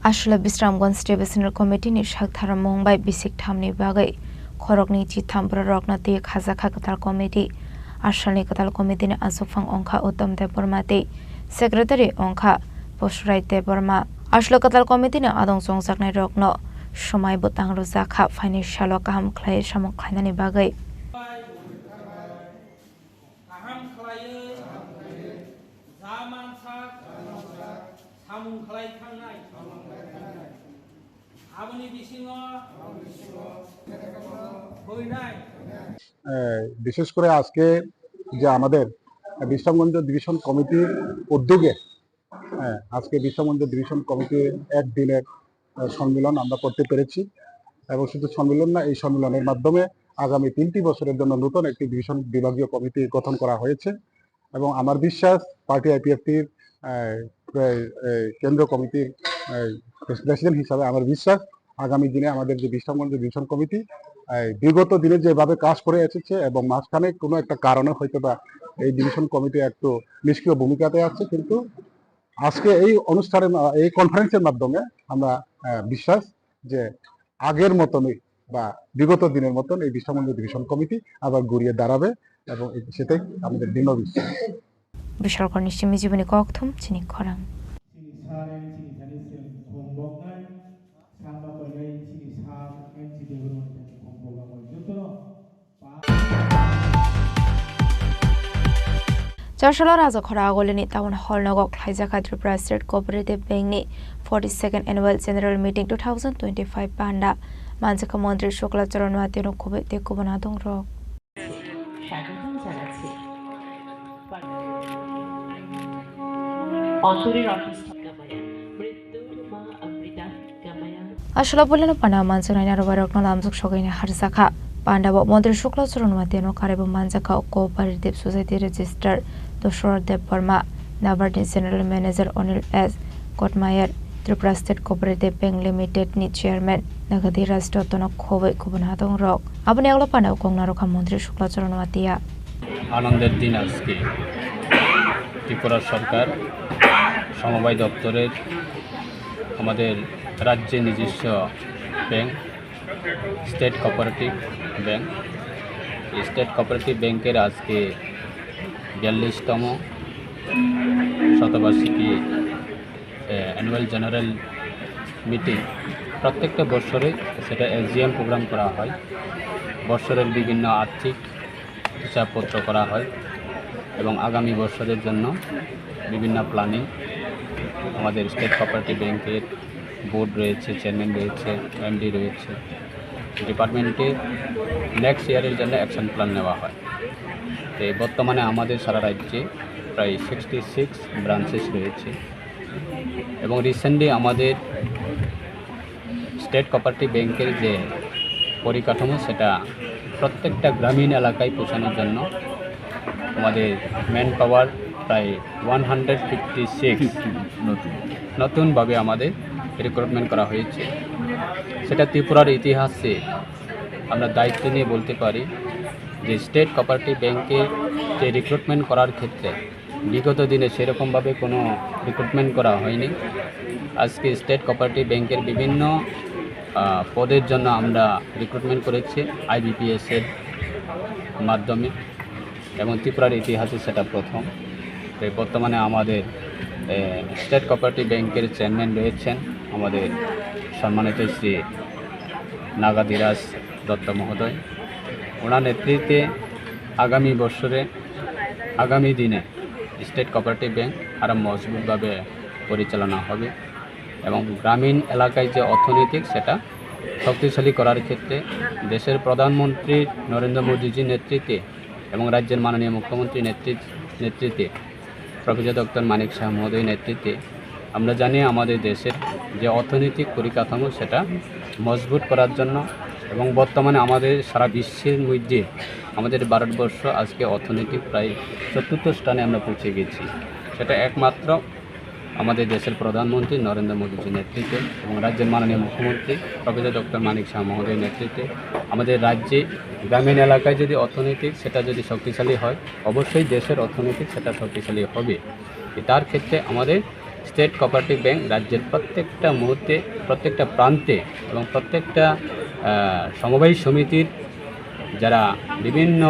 Ashla Bisramgons Divisional Committee ni Shakhthara Mumbai Bisik Thamni Bagai Khorokni Chithambur Roknati Khazakha Katal Committee Ashani Katal Committee ni Asufang Ongkha Uttam Debormati Secretary Ongkha Poshrai Deborma Ashla Katal Committee ni Adong Songsaknai Rokno Shumai Butang Ruzakha Financial Kaham Khlai Shamok Khlainani Bagai বিশেষ করে আজকে যে আমাদের Bishramganj division কমিটির উদ্যোগে আজকে Bishramganj division কমিটির একদিনের সম্মেলন আমরা করতে পেরেছি এবং শুধু সম্মেলন না এই সম্মেলনের মাধ্যমে আগামী 3টি বছরের জন্য নতুন একটি ডিভিশন বিভাগীয় কমিটি গঠন করা হয়েছে এবং আমার বিশ্বাস পার্টি আইপিএফটির কেন্দ্র কমিটির প্রেসিডেন্ট হিসাবে আমার বিশ্বাস আগামী দিনে আমাদের যে বিশ্রামগঞ্জ ডিভিশন কমিটি বিগত দিনে যেভাবে কাজ করে এসেছে এবং মাঝখানে কোনো একটা কারণে হয়তো বা এই ডিভিশন কমিটি একটু নিষ্ক্রিয় ভূমিকাতে আছে কিন্তু আজকে এই অনুষ্ঠানের এই কনফারেন্সের মাধ্যমে আমরা বিশ্বাস যে আগের মতনই বা বিগত দিনের মতন এই বিশ্বমঞ্জ ডিভিশন কমিটি আবার ঘুরিয়ে দাঁড়াবে এবং সেটাই আমাদের দৃঢ় বিশ্বাস। বিশালকর নিশ্চিমি জীবনী কক্থম চিনি খরাং Charshalo Raja Khora Agolini Town Hall Nagok Haizaka Tripura State Cooperative Bank ni 42nd Annual General Meeting 2025 Panda Manjaka Montri Shukla Charan Matino Kobe Te Kobanadong Rock Ashla Bolena Pana Mansana Robarok Lamzuk Shogani Harzaka Pandabo Montri Shukla Charan Matino Karibu Manjaka Cooperative Society Register Doshor Deparma Nabardin General Manager Onil S. Kotmayer Tripura State Cooperative Bank Limited ni Chairman Nagadi Rastotono Kobe Kubanadong Rock Abne Alopana Kongnarokha Montri Shukla Charan Matia আনন্দের দিন আজকে ত্রিপুরা সরকার সমবায় দপ্তরের আমাদের রাজ্যে নিজস্ব bank state cooperative bank এই state cooperative ব্যাংকের আজকে 42তম শতবার্ষিকী অ্যানুয়াল জেনারেল মিটিং প্রত্যেকটা বছরে সেটা এসজিএম প্রোগ্রাম করা হয় বছরের বিভিন্ন আর্থিক হিসাবপত্র করা হয় এবং আগামী বছরের জন্য বিভিন্ন প্ল্যানিং আমাদের স্টেট কোঅপারেটিভ ব্যাংকের বোর্ড রয়েছে চেয়ারম্যান রয়েছে এমডি রয়েছে ডিপার্টমেন্টে নেক্সট ইয়ারের জন্য অ্যাকশন প্ল্যান নেওয়া হয় তো বর্তমানে আমাদের সারা রাজ্যে প্রায় 66 ব্রাঞ্চেস রয়েছে এবং রিসেন্টলি আমাদের স্টেট কোঅপারেটিভ ব্যাংকের যে পরিকাঠামো সেটা প্রত্যেকটা গ্রামীণ এলাকায় পৌঁছানোর জন্য আমাদের ম্যান পাওয়ার প্রায় 156 নতুনভাবে আমাদের রিক্রুটমেন্ট করা হয়েছে সেটা ত্রিপুরার ইতিহাসে আমরা দায়িত্ব নিয়ে বলতে পারি যে স্টেট কোঅপারেটিভ ব্যাংকের যে রিক্রুটমেন্ট করার ক্ষেত্রে বিগত দিনে সেরকমভাবে কোনো রিক্রুটমেন্ট করা হয়নি আজকে স্টেট কোঅপারেটিভ ব্যাংকের বিভিন্ন পদের জন্য আমরা রিক্রুটমেন্ট করেছি আইবিপিএসের মাধ্যমে এবং ত্রিপুরার ইতিহাসে সেটা প্রথম বর্তমানে আমাদের স্টেট কোঅপারেটিভ ব্যাংকের চেয়ারম্যান রয়েছেন আমাদের সম্মানিত শ্রী নাগাদিরাজ দত্ত মহোদয় ওনার নেতৃত্বে আগামী বছরে আগামী দিনে স্টেট কোঅপারেটিভ ব্যাংক আরও মজবুতভাবে পরিচালনা হবে এবং গ্রামীণ এলাকায় যে অর্থনৈতিক সেটা শক্তিশালী করার ক্ষেত্রে দেশের প্রধানমন্ত্রী নরেন্দ্র মোদীজির নেতৃত্বে এবং রাজ্যের মাননীয় মুখ্যমন্ত্রীর নেতৃত্বে প্রফেসর ডক্টর মানিক শাহ মহোদয়ের নেতৃত্বে আমরা জানি আমাদের দেশের যে অর্থনৈতিক পরিকাঠামো সেটা মজবুত করার জন্য এবং বর্তমানে আমাদের সারা বিশ্বের মধ্যে আমাদের ভারতবর্ষ আজকে অর্থনৈতিক প্রায় চতুর্থ স্থানে আমরা পৌঁছে গেছি সেটা একমাত্র আমাদের দেশের প্রধানমন্ত্রী নরেন্দ্র মোদীজির নেতৃত্বে এবং রাজ্যের মাননীয় মুখ্যমন্ত্রী প্রফেসর ডক্টর মানিক শাহ মহোদয়ের নেতৃত্বে আমাদের রাজ্যে গ্রামীণ এলাকায় যদি অর্থনৈতিক সেটা যদি শক্তিশালী হয় অবশ্যই দেশের অর্থনৈতিক সেটা শক্তিশালী হবে তার ক্ষেত্রে আমাদের স্টেট কোঅপারেটিভ ব্যাংক রাজ্যের প্রত্যেকটা মুহূর্তে প্রত্যেকটা প্রান্তে এবং প্রত্যেকটা সমবায় সমিতির যারা বিভিন্ন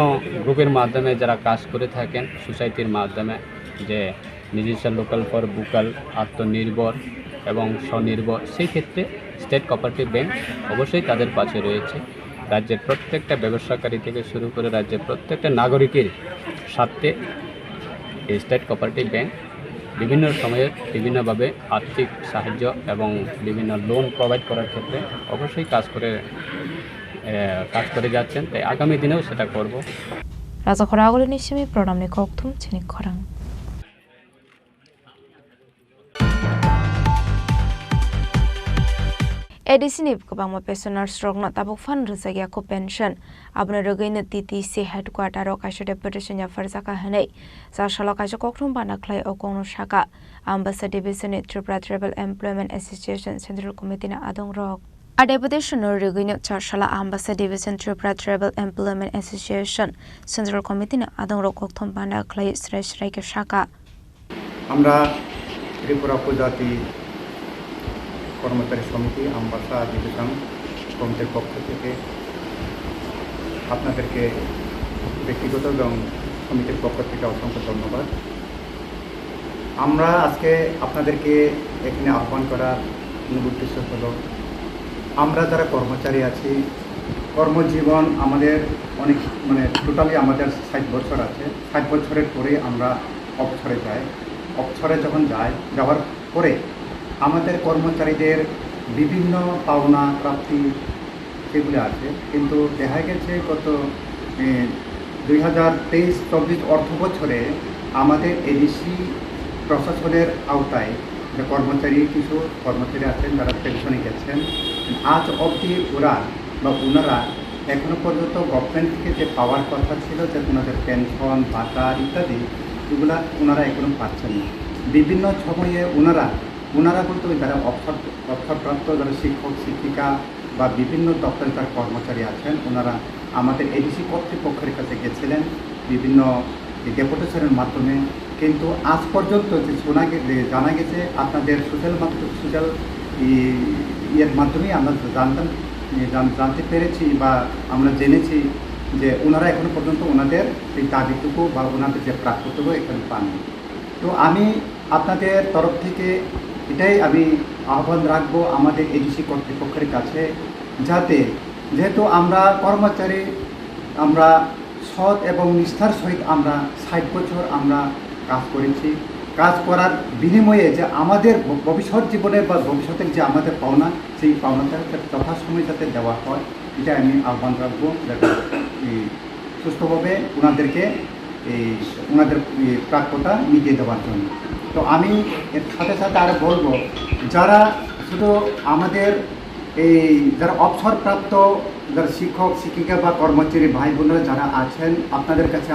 গ্রুপের মাধ্যমে যারা কাজ করে থাকেন সোসাইটির মাধ্যমে যে নিজস্ব লোকাল ফর বুকাল আত্মনির্ভর এবং স্বনির্ভর সেই ক্ষেত্রে স্টেট কোঅপারেটিভ ব্যাংক অবশ্যই তাদের পাশে রয়েছে রাজ্যের প্রত্যেকটা ব্যবসাকারী থেকে শুরু করে রাজ্যের প্রত্যেকটা নাগরিকের স্বার্থে এই স্টেট কোঅপারেটিভ ব্যাংক বিভিন্ন সময়ে বিভিন্নভাবে আর্থিক সাহায্য এবং বিভিন্ন লোন প্রোভাইড করার ক্ষেত্রে অবশ্যই কাজ করে যাচ্ছেন তাই আগামী দিনেও সেটা করব রাজা খরা আগলে নিশ্চিমি প্রণাম নি কক্থম চিনি খরাং Edisini kubang pensioner stroke na tabuk fan rezeki aku pension. Abna regai na TTC headquarter o kaisha deputation ya farzaka hanai. Sa shala kaisha kokrum bana klai o kono shaka. Ambassa division ni Tripura Tribal Employment Association Central Committee na adong rok. A deputation no regai na shala Ambassa Division Tripura Tribal Employment Association Central Committee na adong rok koktum bana klai sresh raike shaka. Amra Tripura Pujati কর্মচারী সমিতি Ambassa division কমিটির পক্ষ থেকে আপনাদেরকে ব্যক্তিগত এবং কমিটির পক্ষ থেকে অসংখ্য ধন্যবাদ। আমরা আজকে আপনাদেরকে এখানে আহ্বান করার মূল উদ্দেশ্য হলো, আমরা যারা কর্মচারী আছি, কর্মজীবন আমাদের অনেক টোটালি আমাদের 60 বছর আছে। 60 বছরের পরে আমরা অবসরে যাই। অবসরে যখন যাওয়ার পরে আমাদের কর্মচারীদের বিভিন্ন পাওনা প্রাপ্তি সেগুলো আছে, কিন্তু দেখা গেছে গত 2023-24 অর্থ বছরে আমাদের এডিসি প্রশাসনের আওতায় যে কিছু কর্মচারী আছেন যারা পেনশনে গেছেন, আজ অবধি ওনারা এখনো পর্যন্ত গভর্নমেন্ট থেকে যে পাওয়ার কথা ছিল, যে ওনাদের পেনশন ভাতা ইত্যাদি, এগুলা ওনারা এখনো পাচ্ছেন না। বিভিন্ন সময়ে ওনারা বলতে যারা অবসরপ্রাপ্ত যারা শিক্ষক শিক্ষিকা বা বিভিন্ন দপ্তরে যারা কর্মচারী আছেন, ওনারা আমাদের এডিসি কর্তৃপক্ষের কাছে গেছিলেন বিভিন্ন ডেপুটেশনের মাধ্যমে, কিন্তু আজ পর্যন্ত যে জানা গেছে আপনাদের সোশ্যাল ইয়ের মাধ্যমেই আমরা জানতে পেরেছি বা আমরা জেনেছি যে ওনারা এখনো পর্যন্ত ওনাদের এই দাবিটুকু বা ওনাদের যে প্রাপ্যটুকু এখানে পাননি। তো আমি আপনাদের তরফ থেকে এটাই আমি আহ্বান রাখবো আমাদের এডিসি কর্তৃপক্ষের কাছে, যাতে যেহেতু আমরা কর্মচারী, আমরা সৎ এবং নিষ্ঠার সহিত আমরা 60 বছর আমরা কাজ করেছি, কাজ করার বিনিময়ে যে আমাদের ভবিষ্যৎ জীবনের বা ভবিষ্যতের যে আমাদের পাওনা, সেই পাওনাটা যথাসময় যাতে দেওয়া হয়, এটা আমি আহ্বান রাখবো, যাতে সুস্থভাবে ওনাদেরকে ওনাদের প্রাপ্যতা মিটিয়ে দেওয়ার জন্য। তো আমি এর সাথে সাথে আরও বলবো, যারা শুধু আমাদের যারা অবসরপ্রাপ্ত যারা শিক্ষক শিক্ষিকা বা কর্মচারী ভাই বোনেরা যারা আছেন, আপনাদের কাছে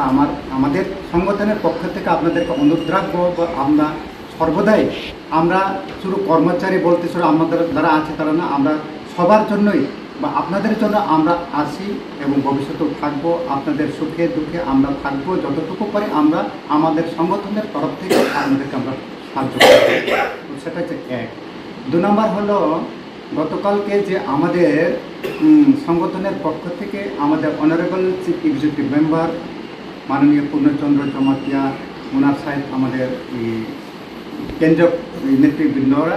আমাদের সংগঠনের পক্ষ থেকে আপনাদেরকে অনুরোধ রাখবো, আমরা সর্বদাই আমরা শুধু কর্মচারী বলতে শুধু আমাদের যারা আছে তারা না, আমরা সবার জন্যই বা আপনাদের জন্য আমরা আসি এবং ভবিষ্যতেও থাকবো। আপনাদের সুখে দুঃখে আমরা থাকবো, যতটুকু পারি আমরা আমাদের সংগঠনের তরফ থেকে আপনাদেরকে আমরা সাহায্য করবো। সেটা হচ্ছে 1। 2 নম্বর হলো, গতকালকে যে আমাদের সংগঠনের পক্ষ থেকে আমাদের অনারেবল চিফ এক্সিকিউটিভ মেম্বার মাননীয় পূর্ণচন্দ্র জমাতিয়া, ওনার সাহেব আমাদের কেন্দ্রীয় নেতৃবৃন্দরা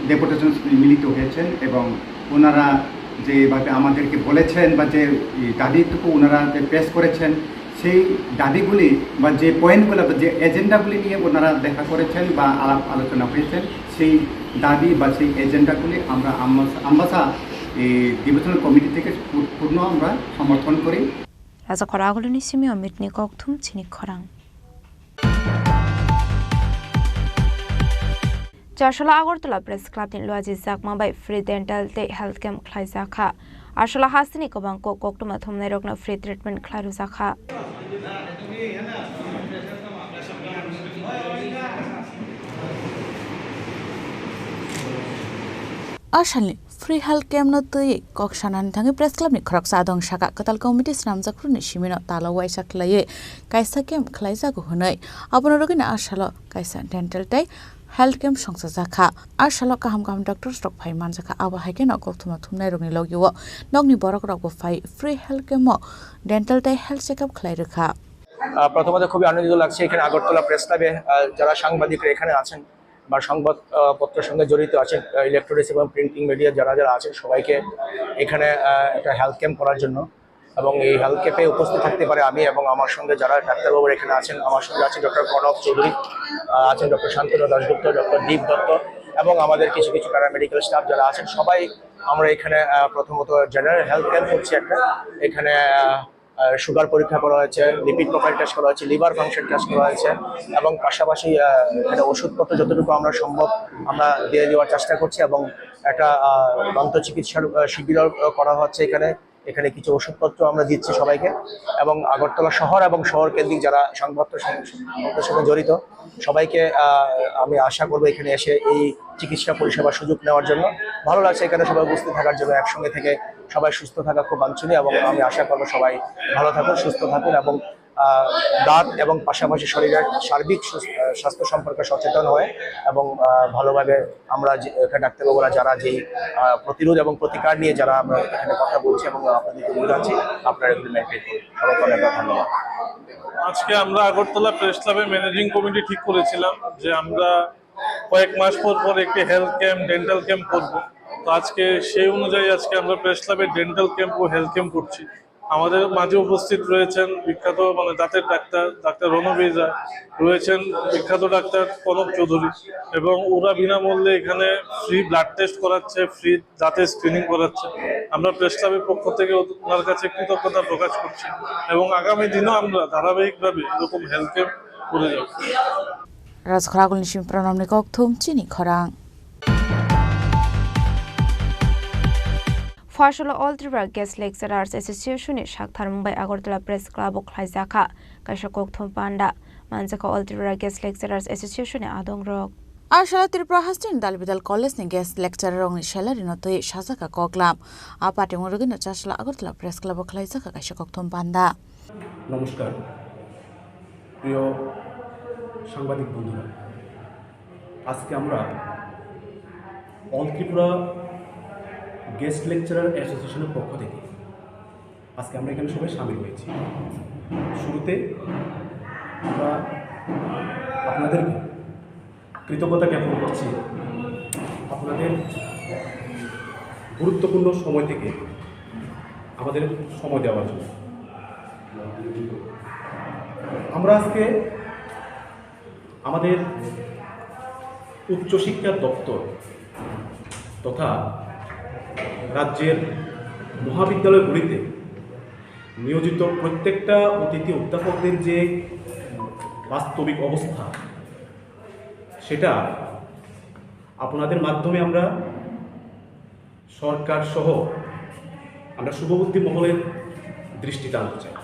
ডেপুটেশন মিলিত হয়েছেন এবং ওনারা যেভাবে আমাদেরকে বলেছেন বা যে দাবিটুকু ওনারা পেশ করেছেন, সেই দাবিগুলি বা যে পয়েন্টগুলো বা যে এজেন্ডাগুলি নিয়ে ওনারা দেখা করেছেন বা আলাপ আলোচনা হয়েছেন, সেই দাবি বা সেই এজেন্ডাগুলি আমরা আমবাসা ডিভিশনাল কমিটি থেকে পূর্ণ আমরা সমর্থন করি। রাজা খরাগুলিনি সিমি অমিতনি ককথুম চিনি খরাং। চারশোলা আগরতলা প্রেস ক্লাবনি লুয়াজি জাকমাবাই ফ্রি ডেন্টাল তে হেলথ ক্যাম্প খ্লাইজাখা আরশোলা হাসিনি কবাং ককটুমা থুমনাই রকনা ফ্রি ট্রিটমেন্ট খ্লাইরুজাখা। Ashalni free health camp no tui kok shanan thangi press club ni khorok sadong shaka katal committee snamjakru ni shimino tala waisa khlaye kaisa camp khlaisa go honai abonorogin ashalo kaisa dental tai health camp songsa jakha ashalo kaham doctor stock phai man jakha aba haike no kok thuma thumnai rogni logiwo nogni borok rok bo phai free health camp mo dental tai health checkup khlai rakha। প্রথমত খুবই আনন্দিত লাগছে এখানে Agartala press ক্লাবে যারা সাংবাদিকরা এখানে আছেন বা সংবাদপত্রের সঙ্গে জড়িত আছেন, ইলেকট্রনিক্স এবং প্রিন্টিং মিডিয়া যারা আছেন সবাইকে এখানে একটা হেলথ ক্যাম্প করার জন্য, এবং এই হেলথ ক্যাম্পে উপস্থিত থাকতে পারে আমি এবং আমার সঙ্গে যারা ডাক্তারবাবু এখানে আছেন, আমার সঙ্গে আছেন ডক্টর প্রণব চৌধুরী, আছেন ডক্টর শান্তনু দাশগুপ্ত, ডক্টর দীপ দত্ত এবং আমাদের কিছু প্যারামেডিক্যাল স্টাফ যারা আছেন, সবাই আমরা এখানে প্রথমত জেনারেল হেলথ ক্যাম্প হচ্ছে একটা। এখানে সুগার পরীক্ষা করা হয়েছে, লিপিড প্রোফাইল টেস্ট করা হয়েছে, লিভার ফাংশন টেস্ট করা হয়েছে এবং পাশাপাশি একটা ওষুধপত্র যতটুকু আমরা সম্ভব আমরা দিয়ে দেওয়ার চেষ্টা করছি এবং একটা দন্ত চিকিৎসার শিবিরও করা হচ্ছে এখানে কিছু ওষুধপত্র আমরা দিচ্ছি সবাইকে। এবং আগরতলা শহর এবং শহর কেন্দ্রিক যারা সংবাদপত্রের সঙ্গে জড়িত সবাইকে আমি আশা করবো এখানে এসে এই চিকিৎসা পরিষেবার সুযোগ নেওয়ার জন্য। ভালো লাগছে এখানে সবাই উপস্থিত থাকার জন্য, একসঙ্গে থেকে সবাই সুস্থ থাকা খুব বাঞ্ছনীয় এবং আমি আশা করবো সবাই ভালো থাকুন, সুস্থ থাকুন এবং দাঁত এবং পাশাপাশি শরীরের সার্বিক স্বাস্থ্য সম্পর্কে সচেতন হয়ে এবং ভালোভাবে আমরা এখানে ডাক্তারবাবুরা যারা যেই প্রতিরোধ এবং প্রতিকার নিয়ে যারা আমরা এখানে কথা বলছি এবং আপনাদেরকে বোঝাচ্ছি আপনারা এগুলো মেনটেন করুন। সবাইকে অনেক ধন্যবাদ। আজকে আমরা আগরতলা প্রেস ক্লাবের ম্যানেজিং কমিটি ঠিক করেছিলাম যে আমরা কয়েক মাস পর পর একটি হেলথ ক্যাম্প ডেন্টাল ক্যাম্প করবো। তো আজকে সেই অনুযায়ী আজকে আমরা প্রেস ক্লাবের ডেন্টাল ক্যাম্প ও হেলথ ক্যাম্প করছি। আমাদের মাঝে উপস্থিত রয়েছেন বিখ্যাত দাঁতের ডাক্তার রণবেজা, রয়েছেন বিখ্যাত ডাক্তার কনক চৌধুরী, এবং ওরা বিনামূল্যে এখানে ফ্রি ব্লাড টেস্ট করাচ্ছে, ফ্রি দাঁতের স্ক্রিনিং করাচ্ছে। আমরা প্রেস ক্লাবের পক্ষ থেকে ওনার কাছে কৃতজ্ঞতা প্রকাশ করছি এবং আগামী দিনও আমরা ধারাবাহিকভাবে এরকম হেলথ ক্যাম্প করে যাব। রাজখরাগুল নিশিম প্রণামনি ককথুম চিনি খরাং ফসল অল ত্রিপুরা গেস্ট লেকচারার্স এসোসিয়েশনের সাকথার মুম্বাই আগরতলা প্রেস ক্লাব খাইজাখা কাইসা ককথুম পান্ডা মানজাখা অল ত্রিপুরা গেস্ট লেকচারার্স এসোসিয়েশনে আদং রক আশালা ত্রিপুরা হাস্টিন দালবিদাল কলেজনি গেস্ট লেকচারার রংনি স্যালারি নতই সাজাকা ককলাম আপাটি মুরগিন চাসলা আগরতলা প্রেস ক্লাব খাইজাখা কাইসা ককথুম পান্ডা। নমস্কার প্রিয় সাংবাদিক বন্ধুরা, আজকে আমরা অল ত্রিপুরা গেস্ট লেকচারার অ্যাসোসিয়েশনের পক্ষ থেকে আজকে আমরা এখানে সবাই সামিল হয়েছি। শুরুতে আমরা আপনাদেরকে কৃতজ্ঞতা জ্ঞাপন করছি আপনাদের গুরুত্বপূর্ণ সময় থেকে আমাদের সময় দেওয়ার জন্য। আমরা আজকে আমাদের উচ্চশিক্ষা দপ্তর তথা রাজ্যের মহাবিদ্যালয়গুলিতে নিয়োজিত প্রত্যেকটা অতিথি অধ্যাপকদের যে বাস্তবিক অবস্থা সেটা আপনাদের মাধ্যমে আমরা সরকার সহ আমরা শুভবুদ্ধি মহলের দৃষ্টি টানতে চাই।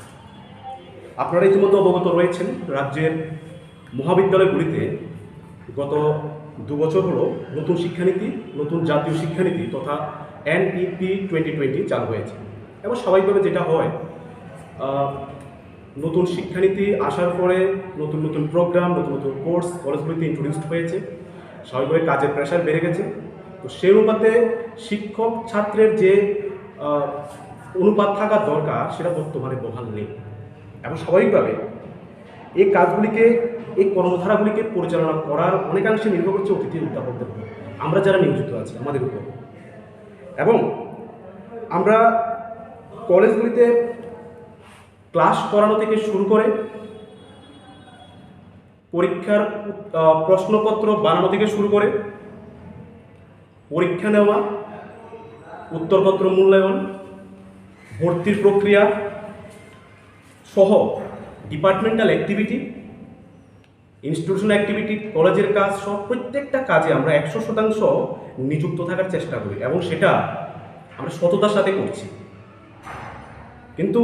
আপনারা ইতিমধ্যে অবগত রয়েছেন রাজ্যের মহাবিদ্যালয়গুলিতে গত 2 বছর হলো নতুন শিক্ষানীতি, নতুন জাতীয় শিক্ষানীতি তথা NEP 2020 চালু হয়েছে এবং স্বাভাবিকভাবে যেটা হয় নতুন শিক্ষানীতি আসার পরে নতুন নতুন প্রোগ্রাম, নতুন নতুন কোর্স কলেজগুলিতে ইন্ট্রোডিউসড হয়েছে, স্বাভাবিকভাবে কাজের প্রেশার বেড়ে গেছে। তো সেই অনুপাতে শিক্ষক ছাত্রের যে অনুপাত থাকা দরকার সেটা বর্তমানে বহাল নেই এবং স্বাভাবিকভাবে এই কাজগুলিকে, এই কর্মধারাগুলিকে পরিচালনা করার অনেকাংশে নির্ভর করছে অতিথি অধ্যাপকদের উপর, আমরা যারা নিয়োজিত আছি আমাদের উপর। এবং আমরা কলেজগুলিতে ক্লাস করানো থেকে শুরু করে পরীক্ষার প্রশ্নপত্র বানানো থেকে শুরু করে পরীক্ষা নেওয়া, উত্তরপত্র মূল্যায়ন, ভর্তির প্রক্রিয়া সহ ডিপার্টমেন্টাল অ্যাক্টিভিটি, ইনস্টিটিউশনাল অ্যাক্টিভিটি, কলেজের কাজ সব প্রত্যেকটা কাজে আমরা 100% নিযুক্ত থাকার চেষ্টা করি এবং সেটা আমরা সততার সাথে করছি। কিন্তু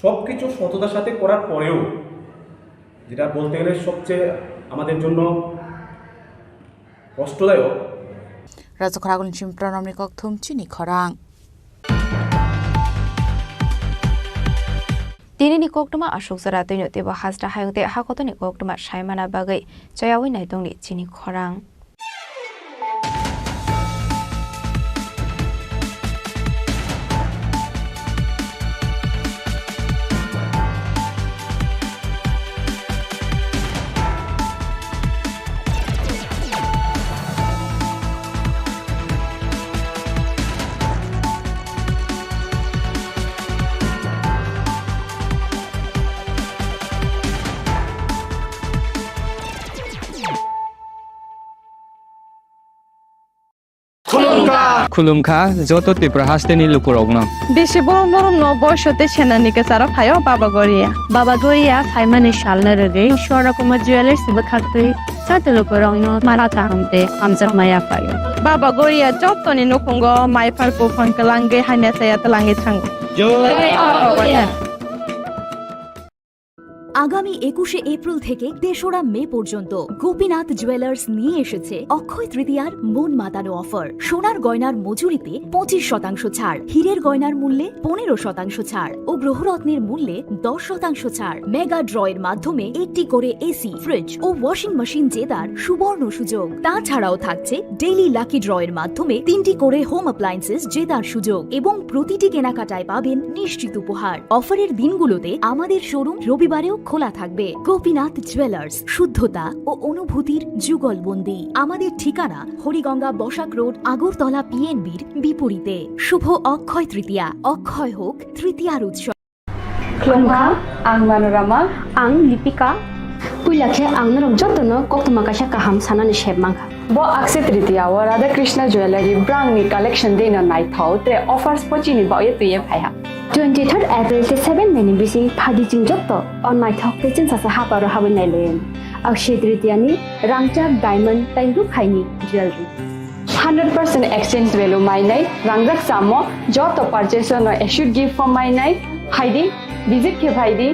সব কিছু সততার সাথে করার পরেও যেটা বলতে গেলে সবচেয়ে আমাদের জন্য কষ্টদায়ক রাজখরাগুল নিশিম প্রণামনি ককথুম চিনি খরাং Dinini koktuma ashok zara tino teba hasra hayungte hakotoni koktuma shaimana bagai chayawi naitongni Chini Khorang खुलुमखा जत त्रिपुरा हास्टेनि लुकुरगनो बेसे बरम बरम न बयसते सेनानिके सारा फायो बाबा गरिया फाइमानि शालना रगे शोरा कुमार ज्वेलर्स बखाते साते लुकुरगनो मारा तांते आमजा माया फायो बाबा गरिया जतनि नखंगो माइफारको फनकलांगे हाने साया तलांगे थांगो আগামী 21শে এপ্রিল থেকে 3রা মে পর্যন্ত গোপীনাথ জুয়েলার্স নিয়ে এসেছে অক্ষয় তৃতীয়ার মন মাতানো অফার। সোনার গয়নার মজুরিতে 25% ছাড়, হীরের গয়নার মূল্যে 15% ছাড় ও গ্রহরত্নের মূল্যে 10% ছাড়। মেগা ড্রয়ের মাধ্যমে একটি করে এসি, ফ্রিজ ও ওয়াশিং মেশিন জেতার সুবর্ণ সুযোগ। তাছাড়াও থাকছে ডেইলি লাকি ড্রয়ের মাধ্যমে 3টি করে হোম অ্যাপ্লায়েন্সেস জেতার সুযোগ এবং প্রতিটি কেনাকাটায় পাবেন নিশ্চিত উপহার। অফারের দিনগুলোতে আমাদের শোরুম রবিবারেও খোলা থাকবে। গোপীনাথ জুয়েলার্স, শুদ্ধতা ও অনুভূতির যুগলবন্দি। আমাদের ঠিকানা হরিগঙ্গা বসাক রোড, আগরতলা পিএনবির বিপরীতে। শুভ অক্ষয় তৃতীয়া, অক্ষয় হোক তৃতীয়ার উৎসব। Klongkha, ang Manorama, ang Lipika. Puilakhe ang narok jotono koktuma kaisa kaham sanani shebmangkha. Bo Akshaya Tritiya o Radha Krishna Jewelry brand ni collection deno naithau tre offers pochini baye tuye phaiha. 23rd April te 7 May ni bisi phadi jing jotto on naithau te chin sa haparo hawen nailen. Akshaya Tritiya ni rangchak diamond tai ru khaini jewelry. 100% exchange value mainai rangjak samo joto purchase no should give for mainai haidi visit ke bhaidi